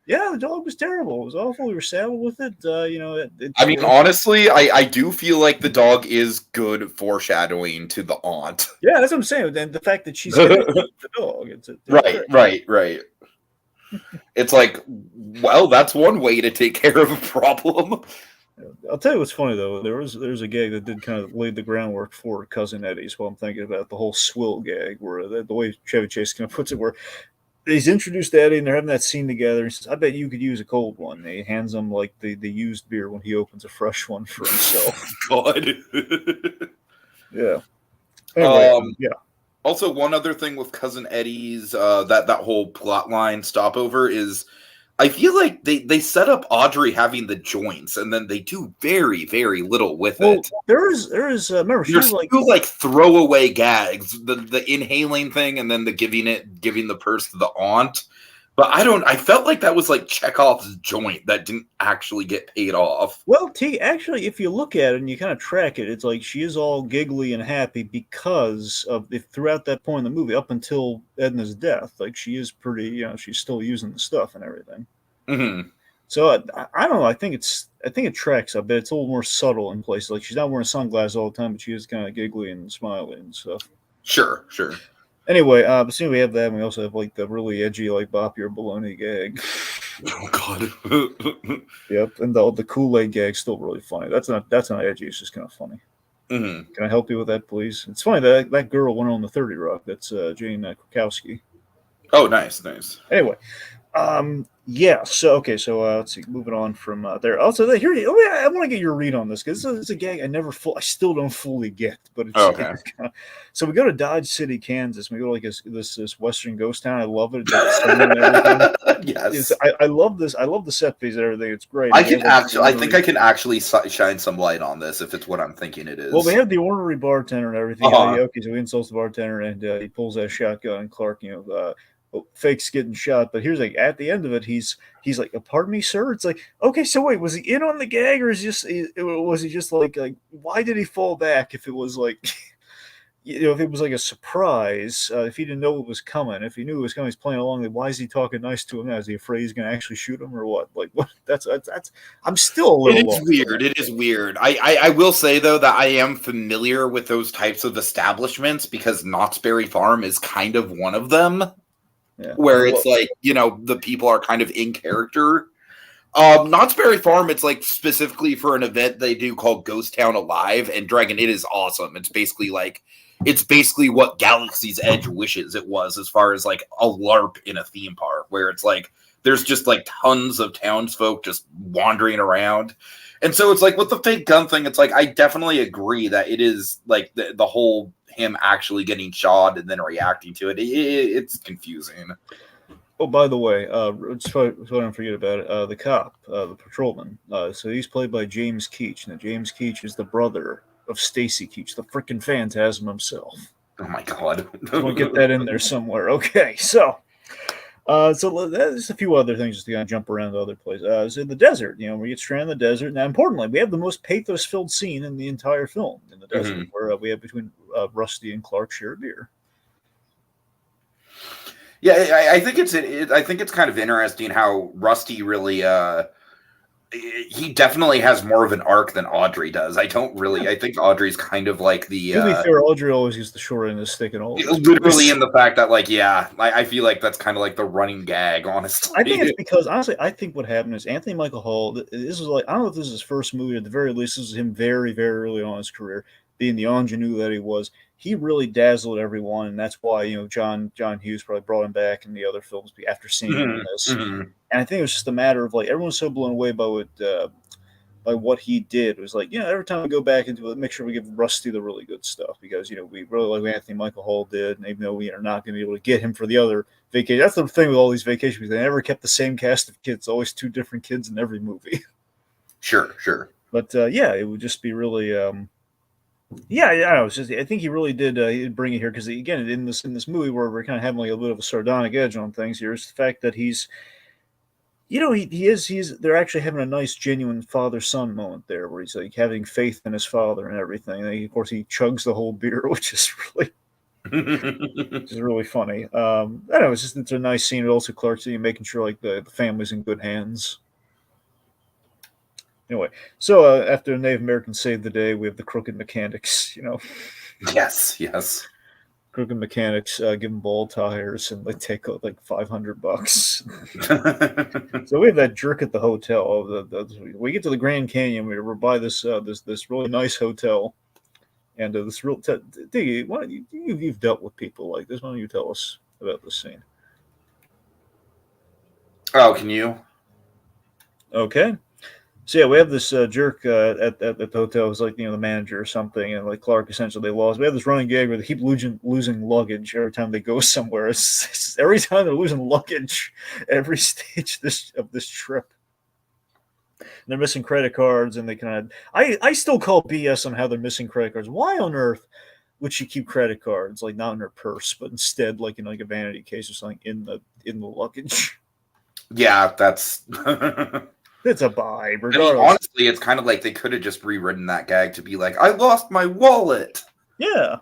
Yeah, the dog was terrible. It was awful. We were saddled with it. I mean, honestly, I do feel like the dog is good foreshadowing to the aunt. Yeah, that's what I'm saying. And the fact that she's the dog. Right. It's like, well, that's one way to take care of a problem. I'll tell you what's funny though. There's a gag that did kind of lay the groundwork for Cousin Eddie's. While I'm thinking about the whole swill gag, where the way Chevy Chase kind of puts it, where he's introduced Eddie and they're having that scene together. He says, "I bet you could use a cold one." And he hands him like the used beer when he opens a fresh one for himself. God. Yeah. Anyway, yeah. Also, one other thing with Cousin Eddie's that whole plot line stopover is, I feel like they set up Audrey having the joints, and then they do very, very little with it. There is remember she was like throwaway gags, the inhaling thing, and then the giving the purse to the aunt. But I felt like that was like Chekhov's joint that didn't actually get paid off. Well, actually, if you look at it and you kind of track it, it's like she is all giggly and happy because of throughout that point in the movie, up until Edna's death, like she is pretty, she's still using the stuff and everything. Mm-hmm. So I don't know. I think it tracks. I bet it's a little more subtle in places. Like she's not wearing sunglasses all the time, but she is kind of giggly and smiley and stuff. Sure, sure. Anyway, but soon we have that, and we also have like the really edgy, like Bop Your Baloney gag. Oh God. Yep, and the Kool-Aid gag's still really funny. That's not edgy. It's just kind of funny. Mm-hmm. Can I help you with that, please? It's funny that girl went on the 30 Rock. That's Jane Krakowski. Oh, nice, nice. Anyway, yeah. So okay. So let's see. Moving on from there. Also, here. I want to get your read on this because it's a gag I still don't fully get. But it's, Okay. it's kinda, so we go to Dodge City, Kansas. We go to like this Western ghost town. I love it. It's like summer and everything. Yes. I love this. I love the set piece and everything. It's great. I think I can actually shine some light on this if it's what I'm thinking it is. Well, we have the ornery bartender and everything. Okay, so he insults the bartender and he pulls that shotgun. And Clark, fakes getting shot. But here's like at the end of it, he's like, "Pardon me, sir." It's like, okay, so wait, was he in on the gag, or was he just like why did he fall back? If it was like, if it was like a surprise, if he didn't know it was coming, if he knew it was coming, he's playing along. Then why is he talking nice to him now? Is he afraid he's going to actually shoot him, or what? Like, what? That's. I'm still a little. It is weird. It is weird. I will say though that I am familiar with those types of establishments because Knott's Berry Farm is kind of one of them. Yeah. Where it's like, the people are kind of in character. Knott's Berry Farm, it's like specifically for an event they do called Ghost Town Alive, and Dragon, it is awesome. It's basically what Galaxy's Edge wishes it was as far as like a LARP in a theme park, where it's like there's just like tons of townsfolk just wandering around. And so it's like with the fake gun thing, it's like I definitely agree that it is like the whole him actually getting shot and then reacting to it. It's confusing. Oh, by the way, so I don't forget about it. The cop, the patrolman. So he's played by James Keach. Now, James Keach is the brother of Stacy Keach, the freaking Phantasm himself. Oh my God! I want to get that in there somewhere. Okay, so there's a few other things just to kind of jump around to other places. So in the desert, we get stranded in the desert. Now, importantly, we have the most pathos-filled scene in the entire film in the desert, where we have between Rusty and Clark share a beer. Yeah, I think it's kind of interesting how Rusty really he definitely has more of an arc than Audrey does. I think Audrey's kind of like the. To be fair, Audrey always gets the short end of the stick and all. Literally, in the fact that, I feel like that's kind of like the running gag. Honestly, I think it's because honestly, I think what happened is Anthony Michael Hall. This was like, I don't know if this is his first movie. At the very least, this was him very, very early on in his career, being the ingenue that he was. He really dazzled everyone, and that's why John Hughes probably brought him back in the other films after seeing him in this. And I think it was just a matter of like everyone's so blown away by what he did. It was like, every time we go back into it, make sure we give Rusty the really good stuff because we really like what Anthony Michael Hall did, and even though we are not going to be able to get him for the other vacation, that's the thing with all these vacations. They never kept the same cast of kids; always two different kids in every movie. Sure. But it would just be really. I think he really did bring it here because again, in this movie where we're kind of having like a bit of a sardonic edge on things here is the fact that he's they're actually having a nice genuine father-son moment there where he's like having faith in his father and everything. And of course, he chugs the whole beer, which is really funny. I don't know, it's a nice scene. But also, Clark's making sure like the family's in good hands. Anyway, so after Native Americans saved the day, we have the crooked mechanics, Yes. Crooked mechanics give them ball tires, and they take out like $500. So we have that jerk at the hotel. We get to the Grand Canyon. We're by this really nice hotel, and this real. Diggy, you've dealt with people like this. Why don't you tell us about this scene? Oh, can you? Okay. So we have this jerk at the hotel who's like the manager or something, and like Clark essentially they lost. We have this running gag where they keep losing luggage every time they go somewhere. It's every time they're losing luggage, every stage of this trip. And they're missing credit cards, and they kind of I still call BS on how they're missing credit cards. Why on earth would she keep credit cards like not in her purse, but instead like in like a vanity case or something in the luggage? Yeah, that's. It's a vibe. Honestly, it's kind of like they could have just rewritten that gag to be like, I lost my wallet. Yeah.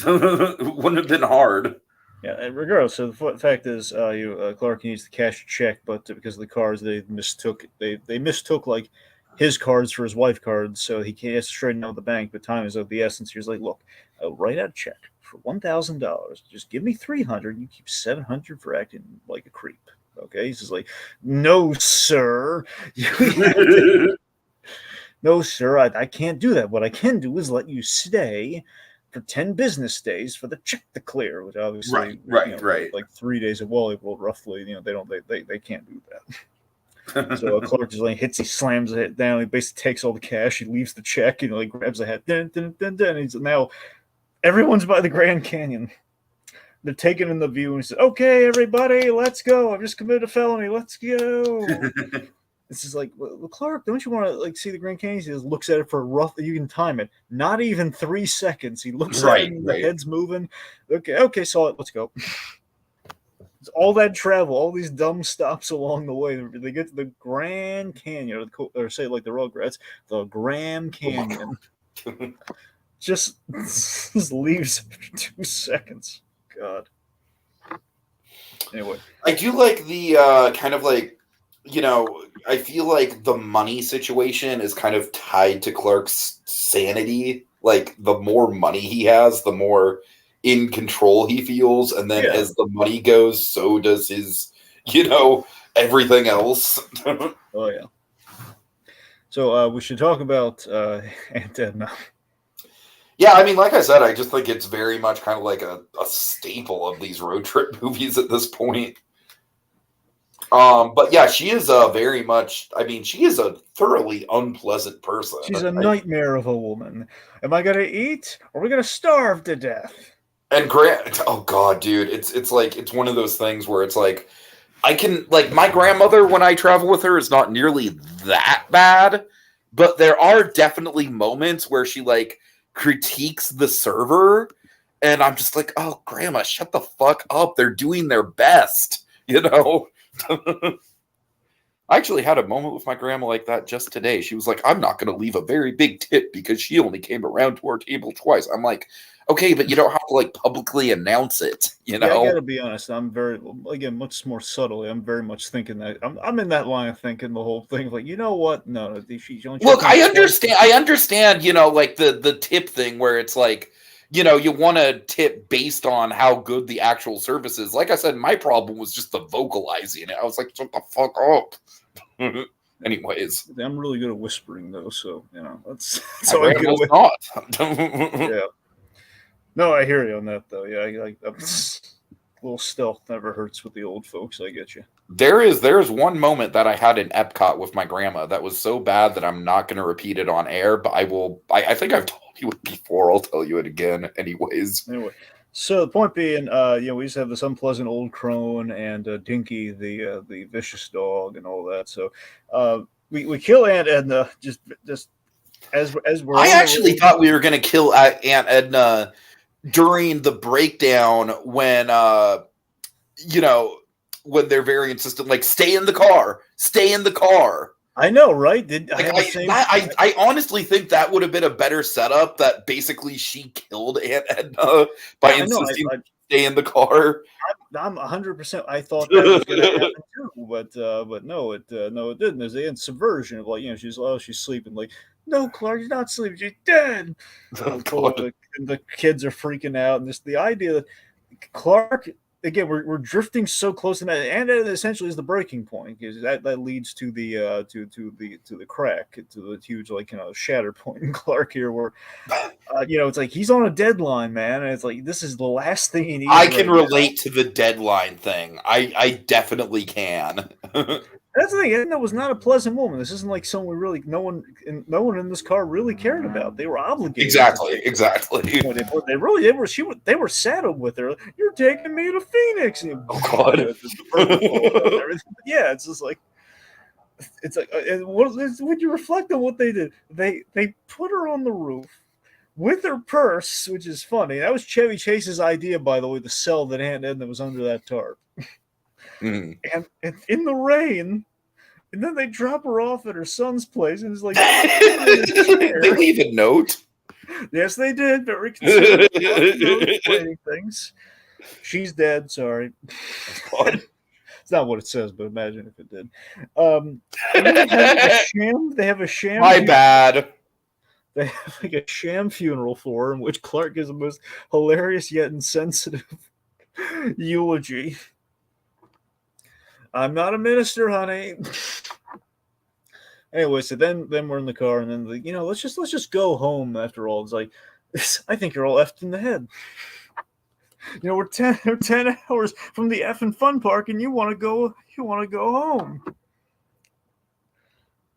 Wouldn't have been hard. Yeah, and regardless, so the fact is, Clark needs to cash a check, but because of the cards, they mistook like his cards for his wife cards, so he can't straighten out the bank. But time is of the essence. He's like, look, I'll write out a check for $1,000. Just give me 300. You keep 700 for acting like a creep. Okay, he's just like, no, sir. No, sir, I can't do that. What I can do is let you stay for 10 business days for the check to clear, which obviously, Right. like 3 days of Wally World, roughly, they can't do that. So Clark just like he slams the hit down. He basically takes all the cash. He leaves the check. Like grabs the hat. Dun, dun, dun, dun, and he's now everyone's by the Grand Canyon. They're taking in the view, and he says, "Okay, everybody, let's go. I've just committed a felony. Let's go." This is like, well, Clark, don't you want to like see the Grand Canyon? He just looks at it for a rough. You can time it. Not even 3 seconds. He looks at it, and the head's moving. Okay, saw it. Let's go. All that travel, all these dumb stops along the way. They get to the Grand Canyon, or say like the Rugrats, the Grand Canyon. just leaves after 2 seconds. God. Anyway, I do like the kind of like, I feel like the money situation is kind of tied to Clark's sanity. Like the more money he has, the more in control he feels, and then as the money goes, so does his, everything else. Oh yeah. So we should talk about Aunt Edna. Yeah, I mean, like I said, I just think it's very much kind of like a staple of these road trip movies at this point. But yeah, she is she is a thoroughly unpleasant person. She's a nightmare of a woman. Am I gonna eat, or are we gonna starve to death? And oh god, dude, it's like it's one of those things where it's like I can like my grandmother when I travel with her is not nearly that bad, but there are definitely moments where she like critiques the server, and I'm just like, oh, grandma, shut the fuck up. They're doing their best, I actually had a moment with my grandma like that just today. She was like, I'm not going to leave a very big tip because she only came around to our table twice. I'm like, okay, but you don't have to like publicly announce it, Yeah, I gotta be honest. I'm much more subtly. I'm very much thinking that I'm in that line of thinking the whole thing. Like, you know what? No, look, I understand. Like the tip thing where it's like, you want to tip based on how good the actual service is. Like I said, my problem was just the vocalizing. I was like, shut the fuck up. Anyways, I'm really good at whispering though, so that's so I get not. Yeah. No, I hear you on that though. Yeah, a little stealth never hurts with the old folks. I get you. There's one moment that I had in Epcot with my grandma that was so bad that I'm not going to repeat it on air, but I will. I think I've told you it before. I'll tell you it again, anyways. Anyway, so the point being, we used to have this unpleasant old crone and Dinky, the vicious dog, and all that. So, we kill Aunt Edna just as we're. I actually thought we were going to kill Aunt Edna during the breakdown when when they're very insistent, like stay in the car. I know, right? I honestly think that would have been a better setup. That basically she killed Aunt Edna by insisting stay in the car. I'm 100%. I thought that was going to happen too, but no, it didn't. There's the subversion of like she's sleeping. Like, no, Clark, you're not sleeping. She's dead. And the kids are freaking out, and the idea that Clark. Again, we're drifting so close to that, and it essentially is the breaking point because that leads to the to the crack, to the huge shatter point in Clark here, where it's like he's on a deadline, man, and it's like this is the last thing he needs. I can relate to the deadline thing. I definitely can. That's the thing. Edna was not a pleasant woman. This isn't like someone no one in this car really cared about. They were obligated. Exactly. They were saddled with her. You're taking me to Phoenix. Oh God. Yeah, it's just like when you reflect on what they did, they put her on the roof with her purse, which is funny. That was Chevy Chase's idea, by the way, the cell that Aunt Edna was under that tarp. And in the rain, and then they drop her off at her son's place, and it's like they leave a note. Yes, they did. Very considerate things. She's dead. Sorry. Fun. It's not what it says, but imagine if it did. And then they have like a sham. They have a sham. My bad. They have like a sham funeral for her, in which Clark gives the most hilarious yet insensitive eulogy. I'm not a minister, honey. Anyway, so then we're in the car, and then let's just go home. After all, it's like, I think you're all effed in the head. We're 10 hours from the effing fun park, and you want to go home.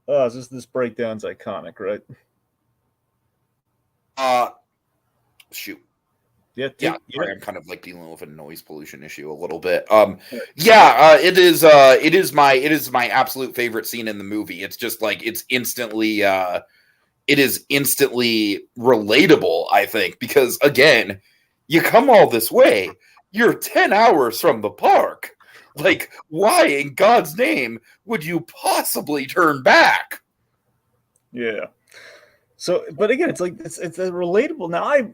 This breakdown's iconic, right? Shoot. Yeah. I'm kind of like dealing with a noise pollution issue a little bit. It is my absolute favorite scene in the movie. It's just like it is instantly relatable, I think, because again, you come all this way, you're 10 hours from the park. Like, why in God's name would you possibly turn back? Yeah. So, but again, it's like it's a relatable. Now, I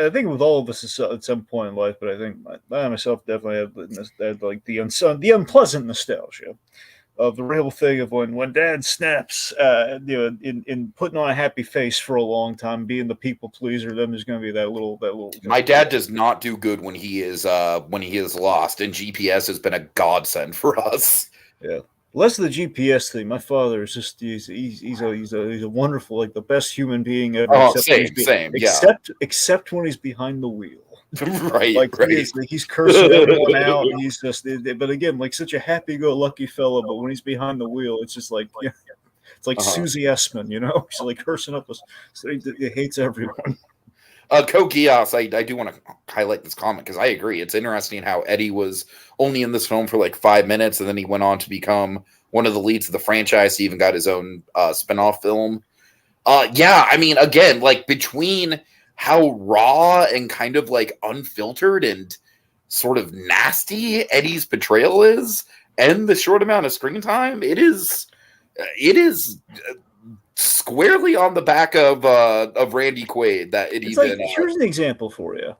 think with all of us at some point in life, but I think I myself definitely had like the unpleasant nostalgia of the real thing of when Dad snaps, in putting on a happy face for a long time, being the people pleaser. Then there's going to be that little. My dad does not do good when he is lost, and GPS has been a godsend for us. Yeah. Less of the GPS thing. My father is just he's a wonderful, like the best human being ever. Oh, same. Except when he's behind the wheel. Right. He's cursing everyone out. He's just, but again, like such a happy-go-lucky fellow. But when he's behind the wheel, it's just like, it's like Susie Essman, He's like cursing up us. So he hates everyone. Kogias, I do want to highlight this comment because I agree. It's interesting how Eddie was only in this film for like 5 minutes, and then he went on to become one of the leads of the franchise. He even got his own spinoff film. I mean, again, like between how raw and kind of like unfiltered and sort of nasty Eddie's portrayal is, and the short amount of screen time, it is squarely on the back of Randy Quaid. That it it's even. Like, here's an example for you.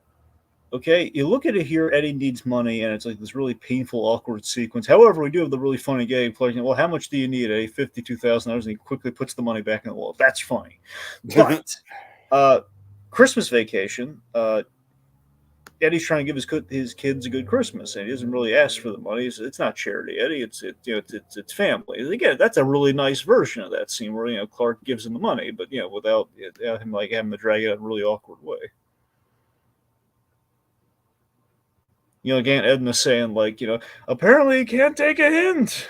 Okay, you look at it here. Eddie needs money, and it's like this really painful, awkward sequence. However, we do have the really funny gag playing. Well, how much do you need? Eddie? $52,000, and he quickly puts the money back in the wall. That's funny. But Christmas Vacation, Eddie's trying to give his kids a good Christmas, and he doesn't really ask for the money. It's not charity, Eddie. It's family. Again, that's a really nice version of that scene where Clark gives him the money, but without him like having to drag it out in a really awkward way. Again, Edna saying like, apparently you can't take a hint.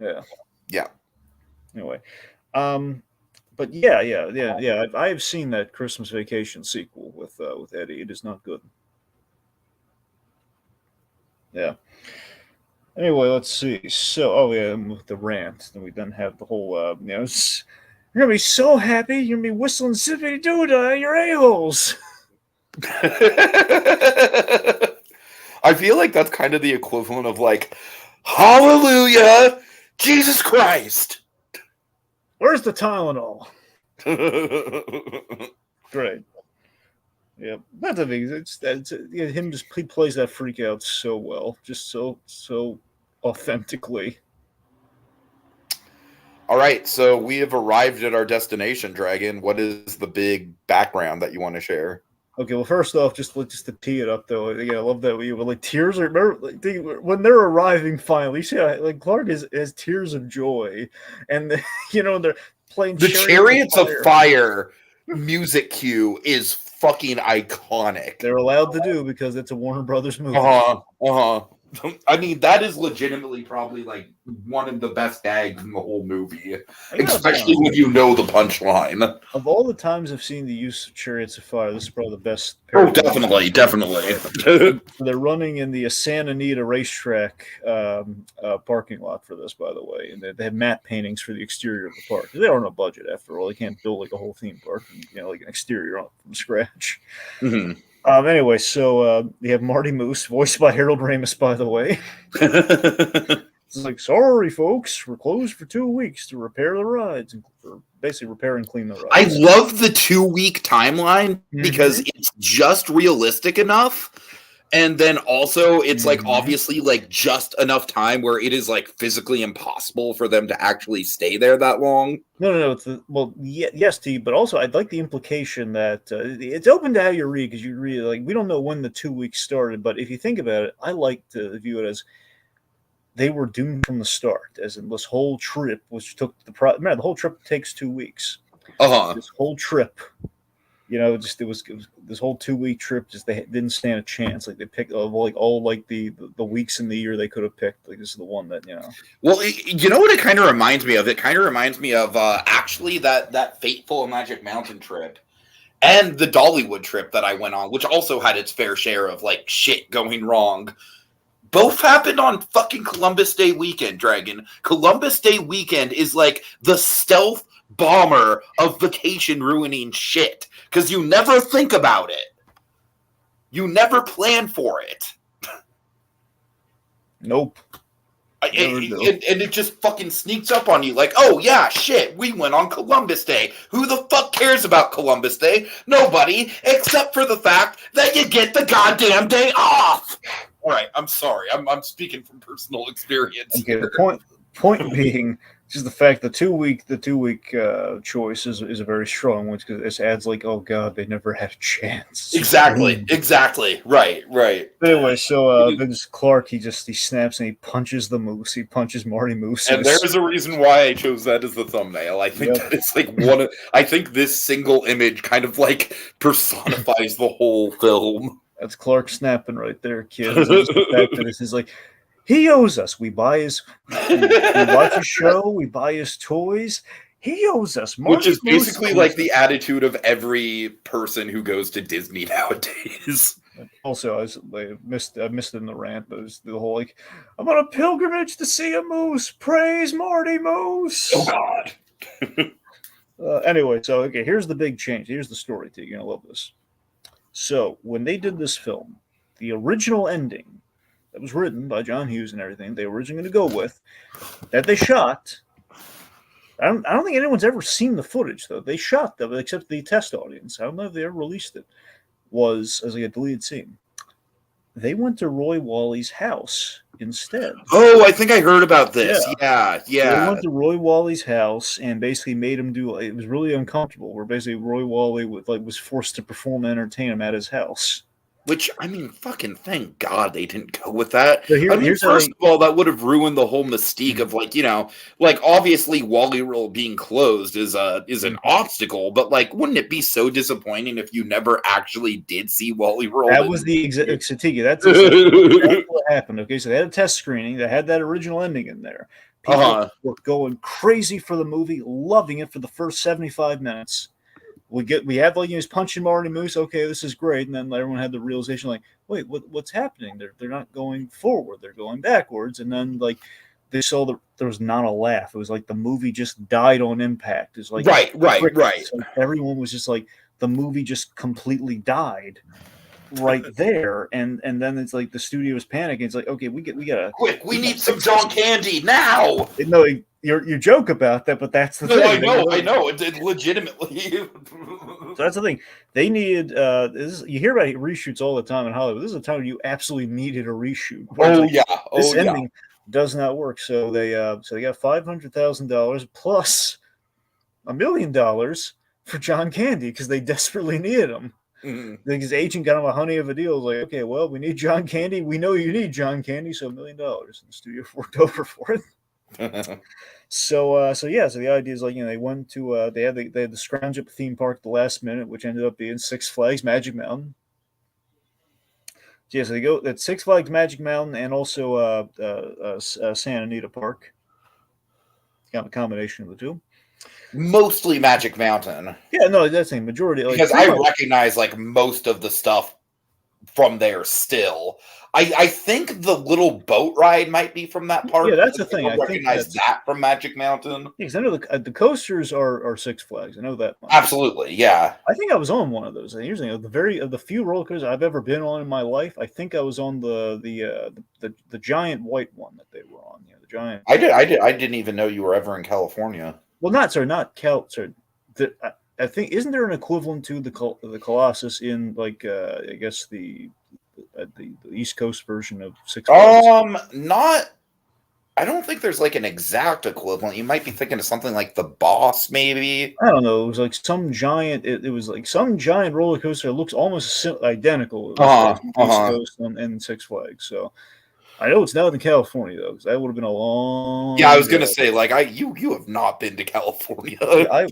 Yeah. Anyway, but yeah. I've seen that Christmas Vacation sequel with Eddie. It is not good. Yeah. Anyway, let's see. So, with the rant, then we then have the whole. You're gonna be so happy. You're gonna be whistling "Zippity Doo Dah." You're a-holes. I feel like that's kind of the equivalent of like, hallelujah, Jesus Christ. Where's the Tylenol? Great. Yeah, not the thing. Him he plays that freak out so well, just so authentically. All right, so we have arrived at our destination, Dragon. What is the big background that you want to share? Okay, well, first off, just to tee it up, though, I love that we like tears. Remember when they're arriving finally? You see, like Clark has tears of joy, and they're playing the Chariots of Fire music cue is fucking iconic. They're allowed to do because it's a Warner Brothers movie. I mean, that is legitimately probably like one of the best gags in the whole movie, especially when you know the punchline. Of all the times I've seen the use of Chariots of Fire, this is probably the best. Oh, definitely. They're running in the Santa Anita racetrack parking lot for this, by the way, and they have matte paintings for the exterior of the park. They are on a budget, after all. They can't build like a whole theme park, like an exterior from scratch. Mm-hmm. Anyway, so you have Marty Moose, voiced by Harold Ramis, by the way. It's like, sorry, folks, we're closed for 2 weeks to repair the rides, or basically repair and clean the rides. I love the 2-week timeline because Mhm. it's just realistic enough. And then also it's like obviously like just enough time where it is like physically impossible for them to actually stay there that long. No. Yes, T. But also, I'd like the implication that it's open to how you read, because you read like we don't know when the 2 weeks started, but if you think about it, I like to view it as they were doomed from the start, as in this whole trip, which took remember the whole trip takes 2 weeks. This whole trip, it was this whole 2-week trip. Just they didn't stand a chance. Like they picked all the weeks in the year they could have picked. Like this is the one that. Well, you know what it kind of reminds me of? It kind of reminds me of actually that fateful Magic Mountain trip and the Dollywood trip that I went on, which also had its fair share of like shit going wrong. Both happened on fucking Columbus Day weekend, Dragon. Columbus Day weekend is like the stealth bomber of vacation ruining shit. Because you never think about it. You never plan for it. Nope. And it just fucking sneaks up on you like, oh yeah, shit, we went on Columbus Day. Who the fuck cares about Columbus Day? Nobody, except for the fact that you get the goddamn day off. All right, I'm sorry. I'm speaking from personal experience. Okay, the point being, just the fact the 2-week choice is a very strong one, because it adds like, oh god, they never had a chance. Exactly. Right. But anyway, so Vince Clark, he snaps and he punches the moose. He punches Marty Moose. And there's a reason why I chose that as the thumbnail. I think that it's like I think this single image kind of like personifies the whole film. That's Clark snapping right there, kids. The fact that this is like, he owes us. We watch his show. We buy his toys. He owes us. Which is basically like the attitude of every person who goes to Disney nowadays. Also, I missed it in the rant, but it's the whole like, I'm on a pilgrimage to see a moose. Praise Marty Moose. Oh God. Anyway, so okay, here's the big change. Here's the story. You're gonna love this. So when they did this film, the original ending that was written by John Hughes and everything, they were originally going to go with, that they shot. I don't think anyone's ever seen the footage, though. They shot them, except the test audience. I don't know if they ever released it. Was as like a deleted scene. They went to Roy Wally's house instead. Oh, I think I heard about this. Yeah. So they went to Roy Wally's house and basically made him do. It was really uncomfortable. Where basically Roy Wally was forced to perform and entertain him at his house. Which, I mean, fucking thank God they didn't go with that. So first of all, that would have ruined the whole mystique of, like, like, obviously Wally World being closed is an obstacle, but, like, wouldn't it be so disappointing if you never actually did see Wally World? That was the exact Satiki. That's what happened. Okay, so they had a test screening that had that original ending in there. People were going crazy for the movie, loving it for the first 75 minutes. We had like he's punching Marty Moose. Okay, this is great, and then everyone had the realization like, wait, what's happening? They're not going forward; they're going backwards. And then like they saw that there was not a laugh. It was like the movie just died on impact. It's like right. So everyone was just like the movie just completely died right there, and then it's like the studio is panicking. It's like, okay, we gotta quick. We need some John Candy now. No, you joke about that, but that's the thing. I know. It legitimately. So that's the thing. They needed. You hear about reshoots all the time in Hollywood. This is a time you absolutely needed a reshoot. This ending does not work. So they got $500,000 plus $1 million for John Candy because they desperately needed him. Mm-hmm. His agent got him a honey of a deal. Like, okay, well, we need John Candy. We know you need John Candy, so $1 million. And the studio worked over for it. So the idea is like, they went to they had the scrounge up theme park at the last minute, which ended up being Six Flags Magic Mountain. So they go at Six Flags Magic Mountain and also Santa Anita Park. Kind of a combination of the two. Mostly Magic Mountain. Yeah, no, that's the majority. Because I recognize like most of the stuff from there still. I think the little boat ride might be from that park. Yeah, that's the I thing. don't I think recognize that from Magic Mountain. because I know the coasters are Six Flags. I know that much. Absolutely, yeah. I think I was on one of those. And here's the thing, the few roller coasters I've ever been on in my life, I think I was on the giant white one that they were on. The giant. I didn't even know you were ever in California. Well, not Cal. Sorry, I think isn't there an equivalent to the Colossus in like I guess the East Coast version of Six Flags? Not. I don't think there's like an exact equivalent. You might be thinking of something like the Boss, maybe. I don't know. It was like some giant. It was like some giant roller coaster. It looks almost identical. It was East Coast and Six Flags. So I know it's not in California though, because that would have been a long. Yeah, I was gonna say like you have not been to California. Yeah,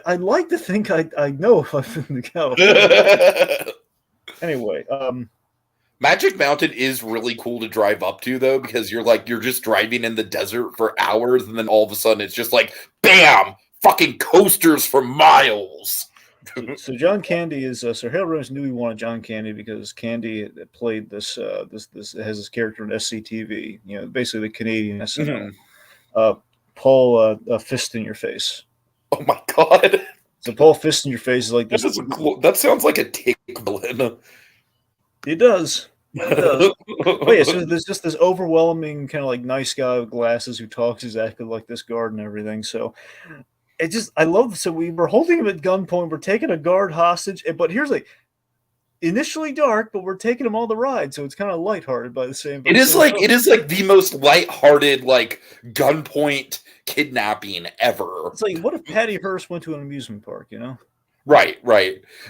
I'd like to think I know if I've been to California. Anyway, Magic Mountain is really cool to drive up to though, because you're just driving in the desert for hours, and then all of a sudden it's just like bam, fucking coasters for miles. So John Candy is so Harold Ramis knew he wanted John Candy because Candy played this has this character in SCTV, basically the Canadian SNL. Paul Fist in Your Face. Oh my god! So Paul Fist in Your Face is like this. That sounds like a tick villain. It does. It does. But yeah, so there's just this overwhelming kind of like nice guy with glasses who talks exactly like this guard and everything. So I love. So we were holding him at gunpoint. We're taking a guard hostage, but here's like initially dark, but we're taking him on the ride, so it's kind of lighthearted by the same. It is like the most lighthearted like gunpoint kidnapping ever. It's like, what if Patty Hearst went to an amusement park? Right.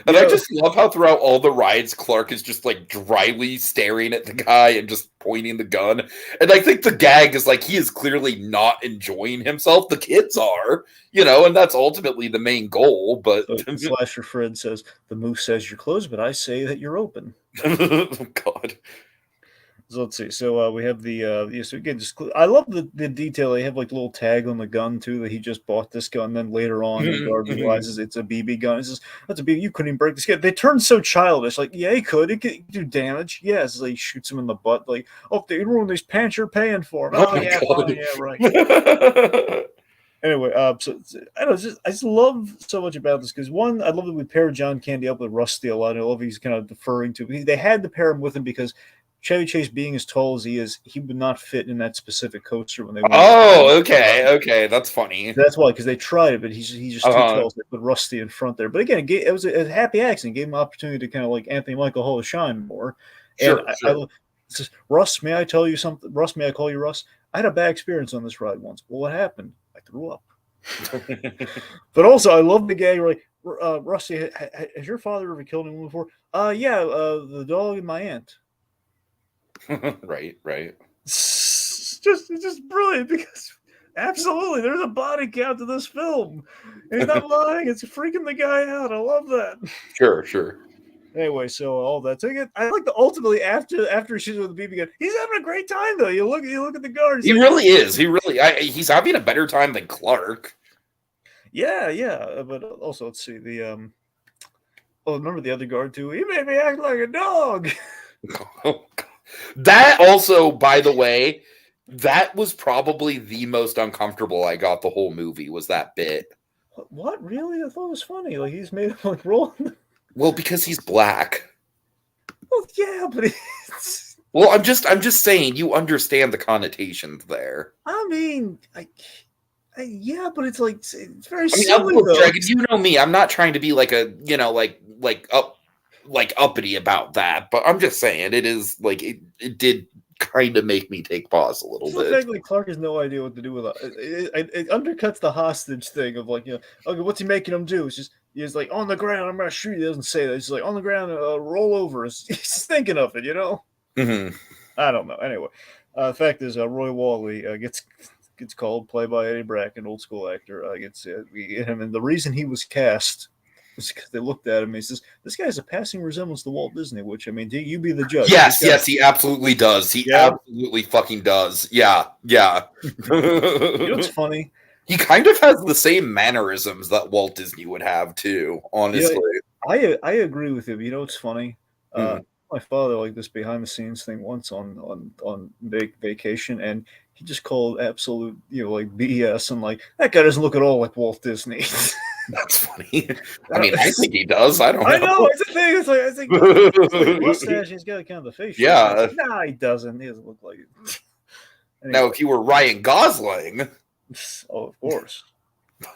And I just love how throughout all the rides, Clark is just like dryly staring at the guy and just pointing the gun. And I think the gag is like he is clearly not enjoying himself. The kids are, and that's ultimately the main goal. But so Slasher Fred says, the moose says you're closed, but I say that you're open. Oh, God. So let's see. So we have so again, I love the detail. They have like a little tag on the gun too that he just bought this gun. Then later on, the guard realizes it's a BB gun. He says, "That's a BB. You couldn't even break this gun." They turn so childish. Like, yeah, he could. It could do damage. Yes, like, he shoots him in the butt. Like, oh, they ruined these pants you're paying for. Oh yeah, fine, yeah, right. Anyway, so I don't know. I just love so much about this because one, I love that we pair John Candy up with Rusty a lot. I love he's kind of deferring to. They had to pair him with him because Chevy Chase, being as tall as he is, he would not fit in that specific coaster when they went. Oh, okay, that's funny. That's why, because they tried it, but he's just too tall. So they put Rusty in front there. But again, it was a happy accident. It gave him an opportunity to kind of like Anthony Michael Hall to shine more. Sure. Says, Russ, may I tell you something? Russ, may I call you Russ? I had a bad experience on this ride once. Well, what happened? I threw up. But also, I love the gag. Like, Rusty, has your father ever killed anyone before? Yeah, the dog and my aunt. Right. It's just brilliant because absolutely there's a body count to this film. And he's not lying, it's freaking the guy out. I love that. Sure. Anyway, so all that. So again, I like the ultimately after he's with the BB gun, he's having a great time though. You look at the guard. He really is. He's having a better time than Clark. Yeah. But also let's see remember the other guard too. He made me act like a dog. Oh, God. That also, by the way, that was probably the most uncomfortable I got the whole movie was that bit. What? Really? I thought it was funny. Like he's made him like rolling. Well, because he's black. Well, yeah, but it's... Well, I'm just saying you understand the connotations there. I mean, yeah, but it's like it's very silly though. Dragon, you know me. I'm not trying to be like a uppity about that, but I'm just saying it is like it did kind of make me take pause a little bit. The fact that Clark has no idea what to do with it. It undercuts the hostage thing of like, okay, what's he making him do? He's like on the ground. I'm gonna shoot you. He doesn't say that. He's like on the ground. Roll over. He's thinking of it. Mm-hmm. I don't know. Anyway, the fact is, Roy Wally gets called, played by Eddie Bracken, old school actor. We get him, and the reason he was cast was because they looked at him and he says, "This guy has a passing resemblance to Walt Disney." Which, I mean, you be the judge. Yes, he absolutely does. He absolutely fucking does. Yeah. It's funny. He kind of has the same mannerisms that Walt Disney would have too. Honestly, I agree with him. It's funny. Mm. My father like this behind the scenes thing once on vacation, and he just called absolute like BS and like that guy doesn't look at all like Walt Disney. That's funny. I mean, I think he does. I don't I know know. it's the thing. It's like I think it's like a mustache. He's got kind of the facial. Yeah. Like, nah, he doesn't. He doesn't look like it. Now, Anyway, if you were Ryan Gosling, oh, of course.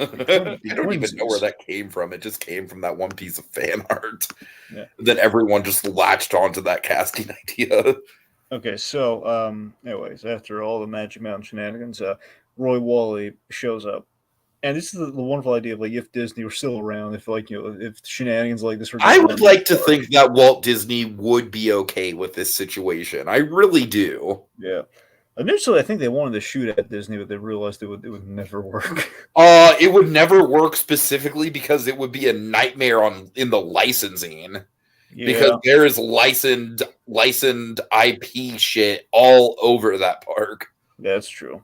I don't even know where that came from. It just came from that one piece of fan art. Yeah. Then everyone just latched onto that casting idea. Okay, so anyways, after all the Magic Mountain shenanigans, Roy Wally shows up, and this is the wonderful idea of like if Disney were still around, if like if shenanigans like this were I going would on, like to think that Walt Disney would be okay with this situation. I really do. yeah. Initially, I think they wanted to shoot at Disney, but they realized it would never work. It would never work specifically because it would be a nightmare in the licensing. Because Yeah, there is licensed IP shit all over that park. that's true.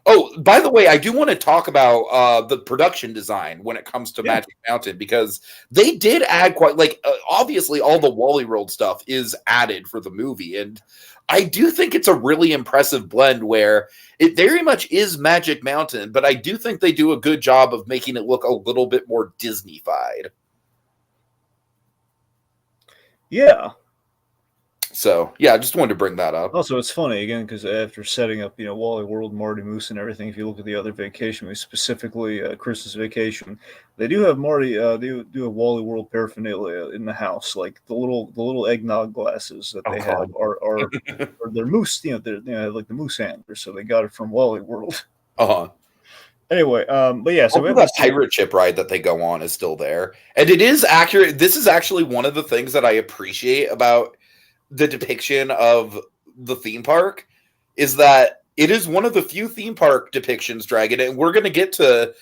Oh, by the way, I do want to talk about the production design when it comes to Magic Mountain, because they did add quite obviously all the Wally World stuff is added for the movie, and I do think it's a really impressive blend where it very much is Magic Mountain, but I do think they do a good job of making it look a little bit more Disney-fied. Yeah. So, yeah, I just wanted to bring that up. Also, it's funny again because after setting up, Wally World, Marty Moose, and everything, if you look at the other vacation movies, specifically Christmas Vacation, they do have Marty. They do have Wally World paraphernalia in the house, like the little eggnog glasses that they have are their moose. They're like the moose handlers, so they got it from Wally World. Anyway, but yeah, so that pirate ship ride that they go on is still there, and it is accurate. This is actually one of the things that I appreciate about the depiction of the theme park is that it is one of the few theme park depictions, Dragon, and we're gonna get to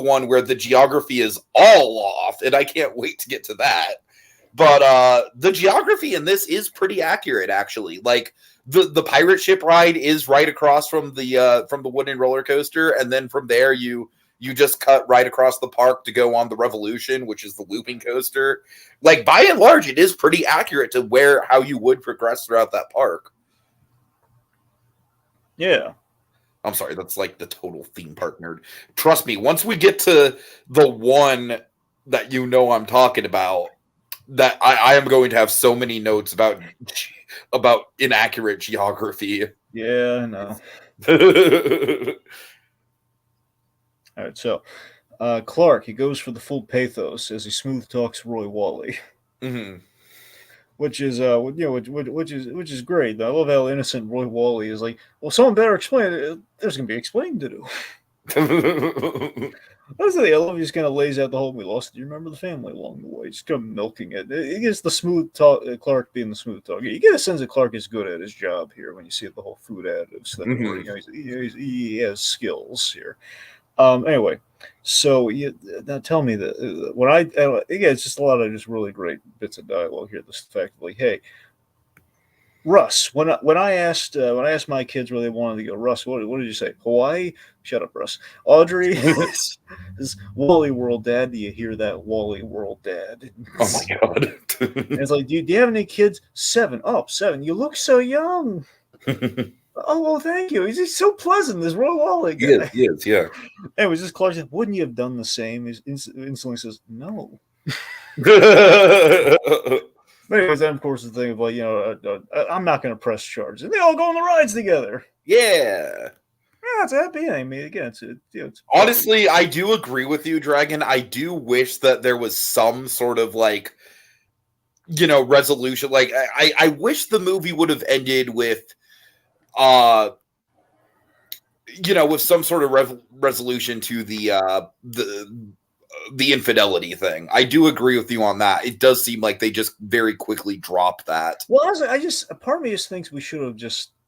one where the geography is all off, and I can't wait to get to that. But the geography in this is pretty accurate, actually. Like the pirate ship ride is right across from the wooden roller coaster, and then from there you just cut right across the park to go on the Revolution, which is the looping coaster. Like, by and large, it is pretty accurate to how you would progress throughout that park. Yeah. I'm sorry, that's like the total theme park nerd. Trust me, once we get to the one that I'm talking about, that I am going to have so many notes about inaccurate geography. Yeah, I know. All right, so Clark, he goes for the full pathos as he smooth talks Roy Wally, which is which is great. I love how innocent Roy Wally is. Like, well, someone better explain it. There's gonna be explained to do. That's the thing. I love he just kind of lays out the whole. We lost. Do you remember the family along the way? Just kind of milking it. He gets the smooth talk. Clark being the smooth talk. You get a sense that Clark is good at his job here when you see the whole food additives thing. He has skills here. Anyway, so now tell me that when it's just a lot of just really great bits of dialogue here. This fact like, hey, Russ, when I asked my kids where they wanted to go, Russ, what did you say? Hawaii? Shut up, Russ. Audrey is Wally World, Dad. Do you hear that, Wally World, Dad? Oh my God! And it's like, do you have any kids? 7. Oh, 7. You look so young. Oh, well, thank you. He's so pleasant, this Roy Wally guy. He is, yeah. Anyways, this Clark said, wouldn't you have done the same? He instantly says, no. Anyways, then, of course, the thing of like, I'm not going to press charges. And they all go on the rides together. Yeah. Yeah, it's a happy ending. I mean, again, it's honestly, I do agree with you, Dragon. I do wish that there was some sort of resolution. Like, I wish the movie would have ended with with some sort of resolution to the infidelity thing. I do agree with you on that. It does seem like they just very quickly dropped that. Well, honestly, a part of me just thinks we should have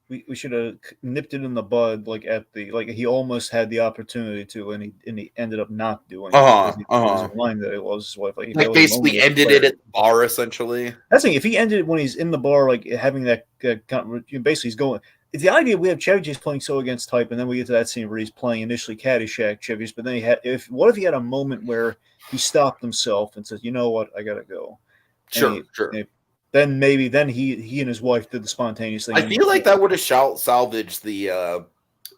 we should have nipped it in the bud, he almost had the opportunity to, and he ended up not doing it because he was reminded that it was his wife. Like basically ended it at the bar, essentially. That's the thing. If he ended it when he's in the bar, like having that basically he's going. It's the idea we have Chevy Chase playing So Against Type, and then we get to that scene where he's playing initially Caddyshack Chevy Chase, but then what if he had a moment where he stopped himself and says, "You know what? I gotta go." Sure, sure. Then he and his wife did the spontaneous thing. I feel like that would have salvaged the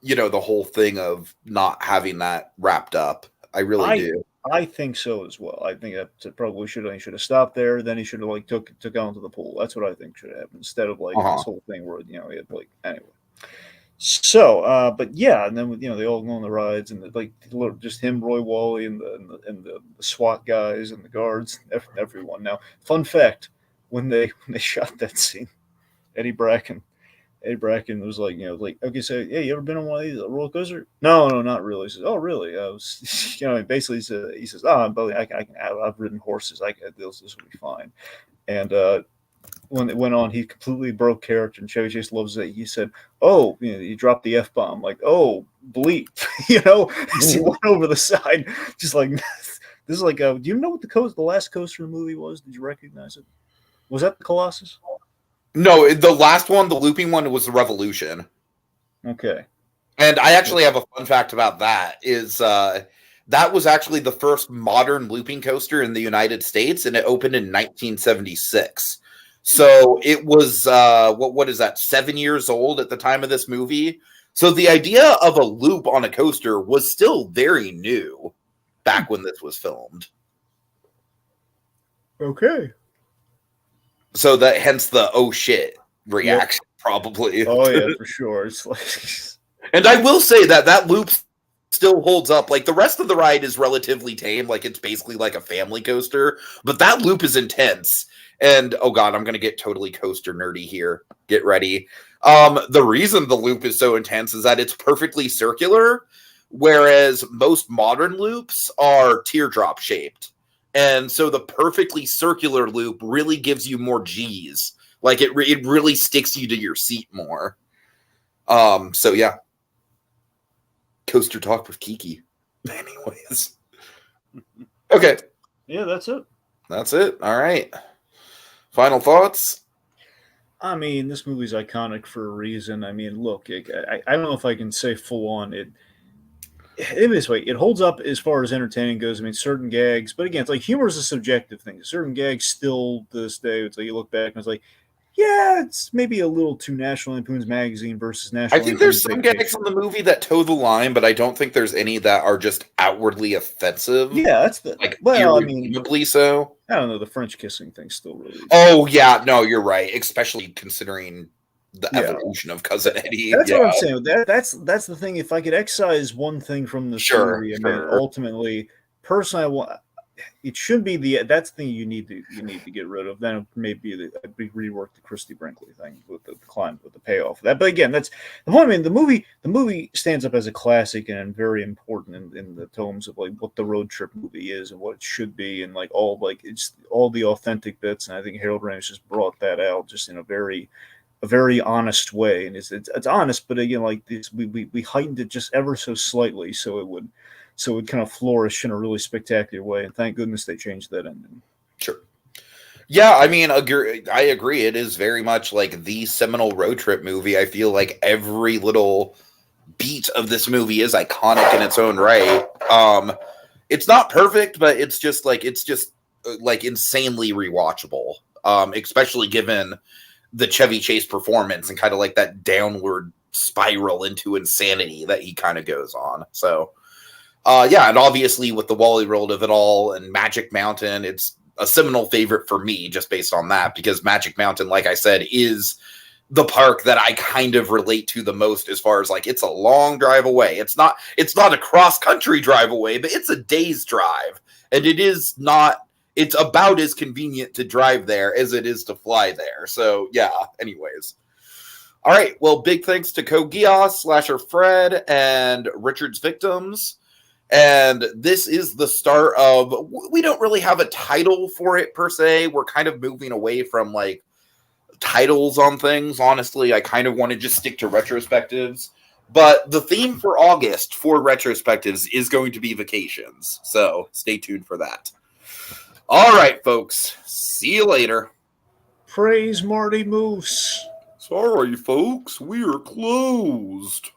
the whole thing of not having that wrapped up. I really do. I think so as well. I think that probably he should have stopped there. Then he should have like took out into the pool. That's what I think should have happened instead of like this whole thing where he had like anyway. So, but yeah, and then they all go on the rides and just him, Roy Wally, and the SWAT guys and the guards, everyone. Now, fun fact: when they shot that scene, Eddie Bracken was like, okay, so yeah, you ever been on one of these roller coaster? No, not really. He says, oh, really? I was, basically he says, oh, I've ridden horses. This will be fine. And when it went on, he completely broke character, and Chevy Chase loves it. He said, "Oh, he dropped the F-bomb, like, oh, bleep," as he went over the side, just like this is like. Do you know what the last coaster in the movie was? Did you recognize it? Was that the Colossus? No, the last one, the looping one, was the Revolution. Okay. And I actually have a fun fact about that. Is that was actually the first modern looping coaster in the United States, and it opened in 1976. So it was what is that? 7 years old at the time of this movie. So the idea of a loop on a coaster was still very new back when this was filmed. Okay. So that hence the oh shit reaction, probably. Oh yeah, for sure. It's like, and I will say that loop still holds up. Like the rest of the ride is relatively tame. Like it's basically like a family coaster, but that loop is intense. And oh god, I'm gonna get totally coaster nerdy here. Get ready. The reason the loop is so intense is that it's perfectly circular, whereas most modern loops are teardrop shaped. And so the perfectly circular loop really gives you more G's. Like it really sticks you to your seat more. So yeah. Coaster talk with Kiki. Anyways. Okay. Yeah, that's it. That's it. All right. Final thoughts? I mean, this movie's iconic for a reason. I mean, look, I don't know if I can say full on it. This way, it holds up as far as entertaining goes. I mean, certain gags, but again, it's like humor is a subjective thing. Certain gags still to this day, it's like you look back and it's like, yeah, it's maybe a little too National Lampoon's Magazine versus National. I think there's some gags in the movie that toe the line, but I don't think there's any that are just outwardly offensive. Yeah, that's the irredeemably so. I don't know. The French kissing thing still really. Oh yeah, no, you're right. Especially considering the evolution of Cousin Eddie. That's what I'm saying. That's the thing. If I could excise one thing from this movie, I mean, ultimately, personally, it should be that's the thing you need to get rid of. Then it may be rework the Christy Brinkley thing with the climb with the payoff of that. But again, that's the point. I mean, the movie stands up as a classic and very important in the tomes of like what the road trip movie is and what it should be, and it's all the authentic bits. And I think Harold Ramis just brought that out just in a very honest way. And it's honest, but again, like this, we heightened it just ever so slightly, so it would kind of flourish in a really spectacular way. And thank goodness they changed that ending. Sure. Yeah, I mean, I agree. It is very much like the seminal road trip movie. I feel like every little beat of this movie is iconic in its own right. It's not perfect, but it's just like insanely rewatchable. Especially given the Chevy Chase performance and kind of like that downward spiral into insanity that he kind of goes on. So yeah, and obviously with the Wally World of it all and Magic Mountain, it's a seminal favorite for me just based on that, because Magic Mountain, like I said, is the park that I kind of relate to the most as far as like it's a long drive away. It's not a cross-country drive away, but it's a day's drive. And it's about as convenient to drive there as it is to fly there. So yeah, anyways. All right, well, big thanks to Kogias, Slasher Fred, and Richard's Victims. And this is the start of, we don't really have a title for it per se. We're kind of moving away from like titles on things. Honestly, I kind of want to just stick to retrospectives. But the theme for August for retrospectives is going to be vacations. So stay tuned for that. All right, folks. See you later. Praise Marty Moose. Sorry, folks. We are closed.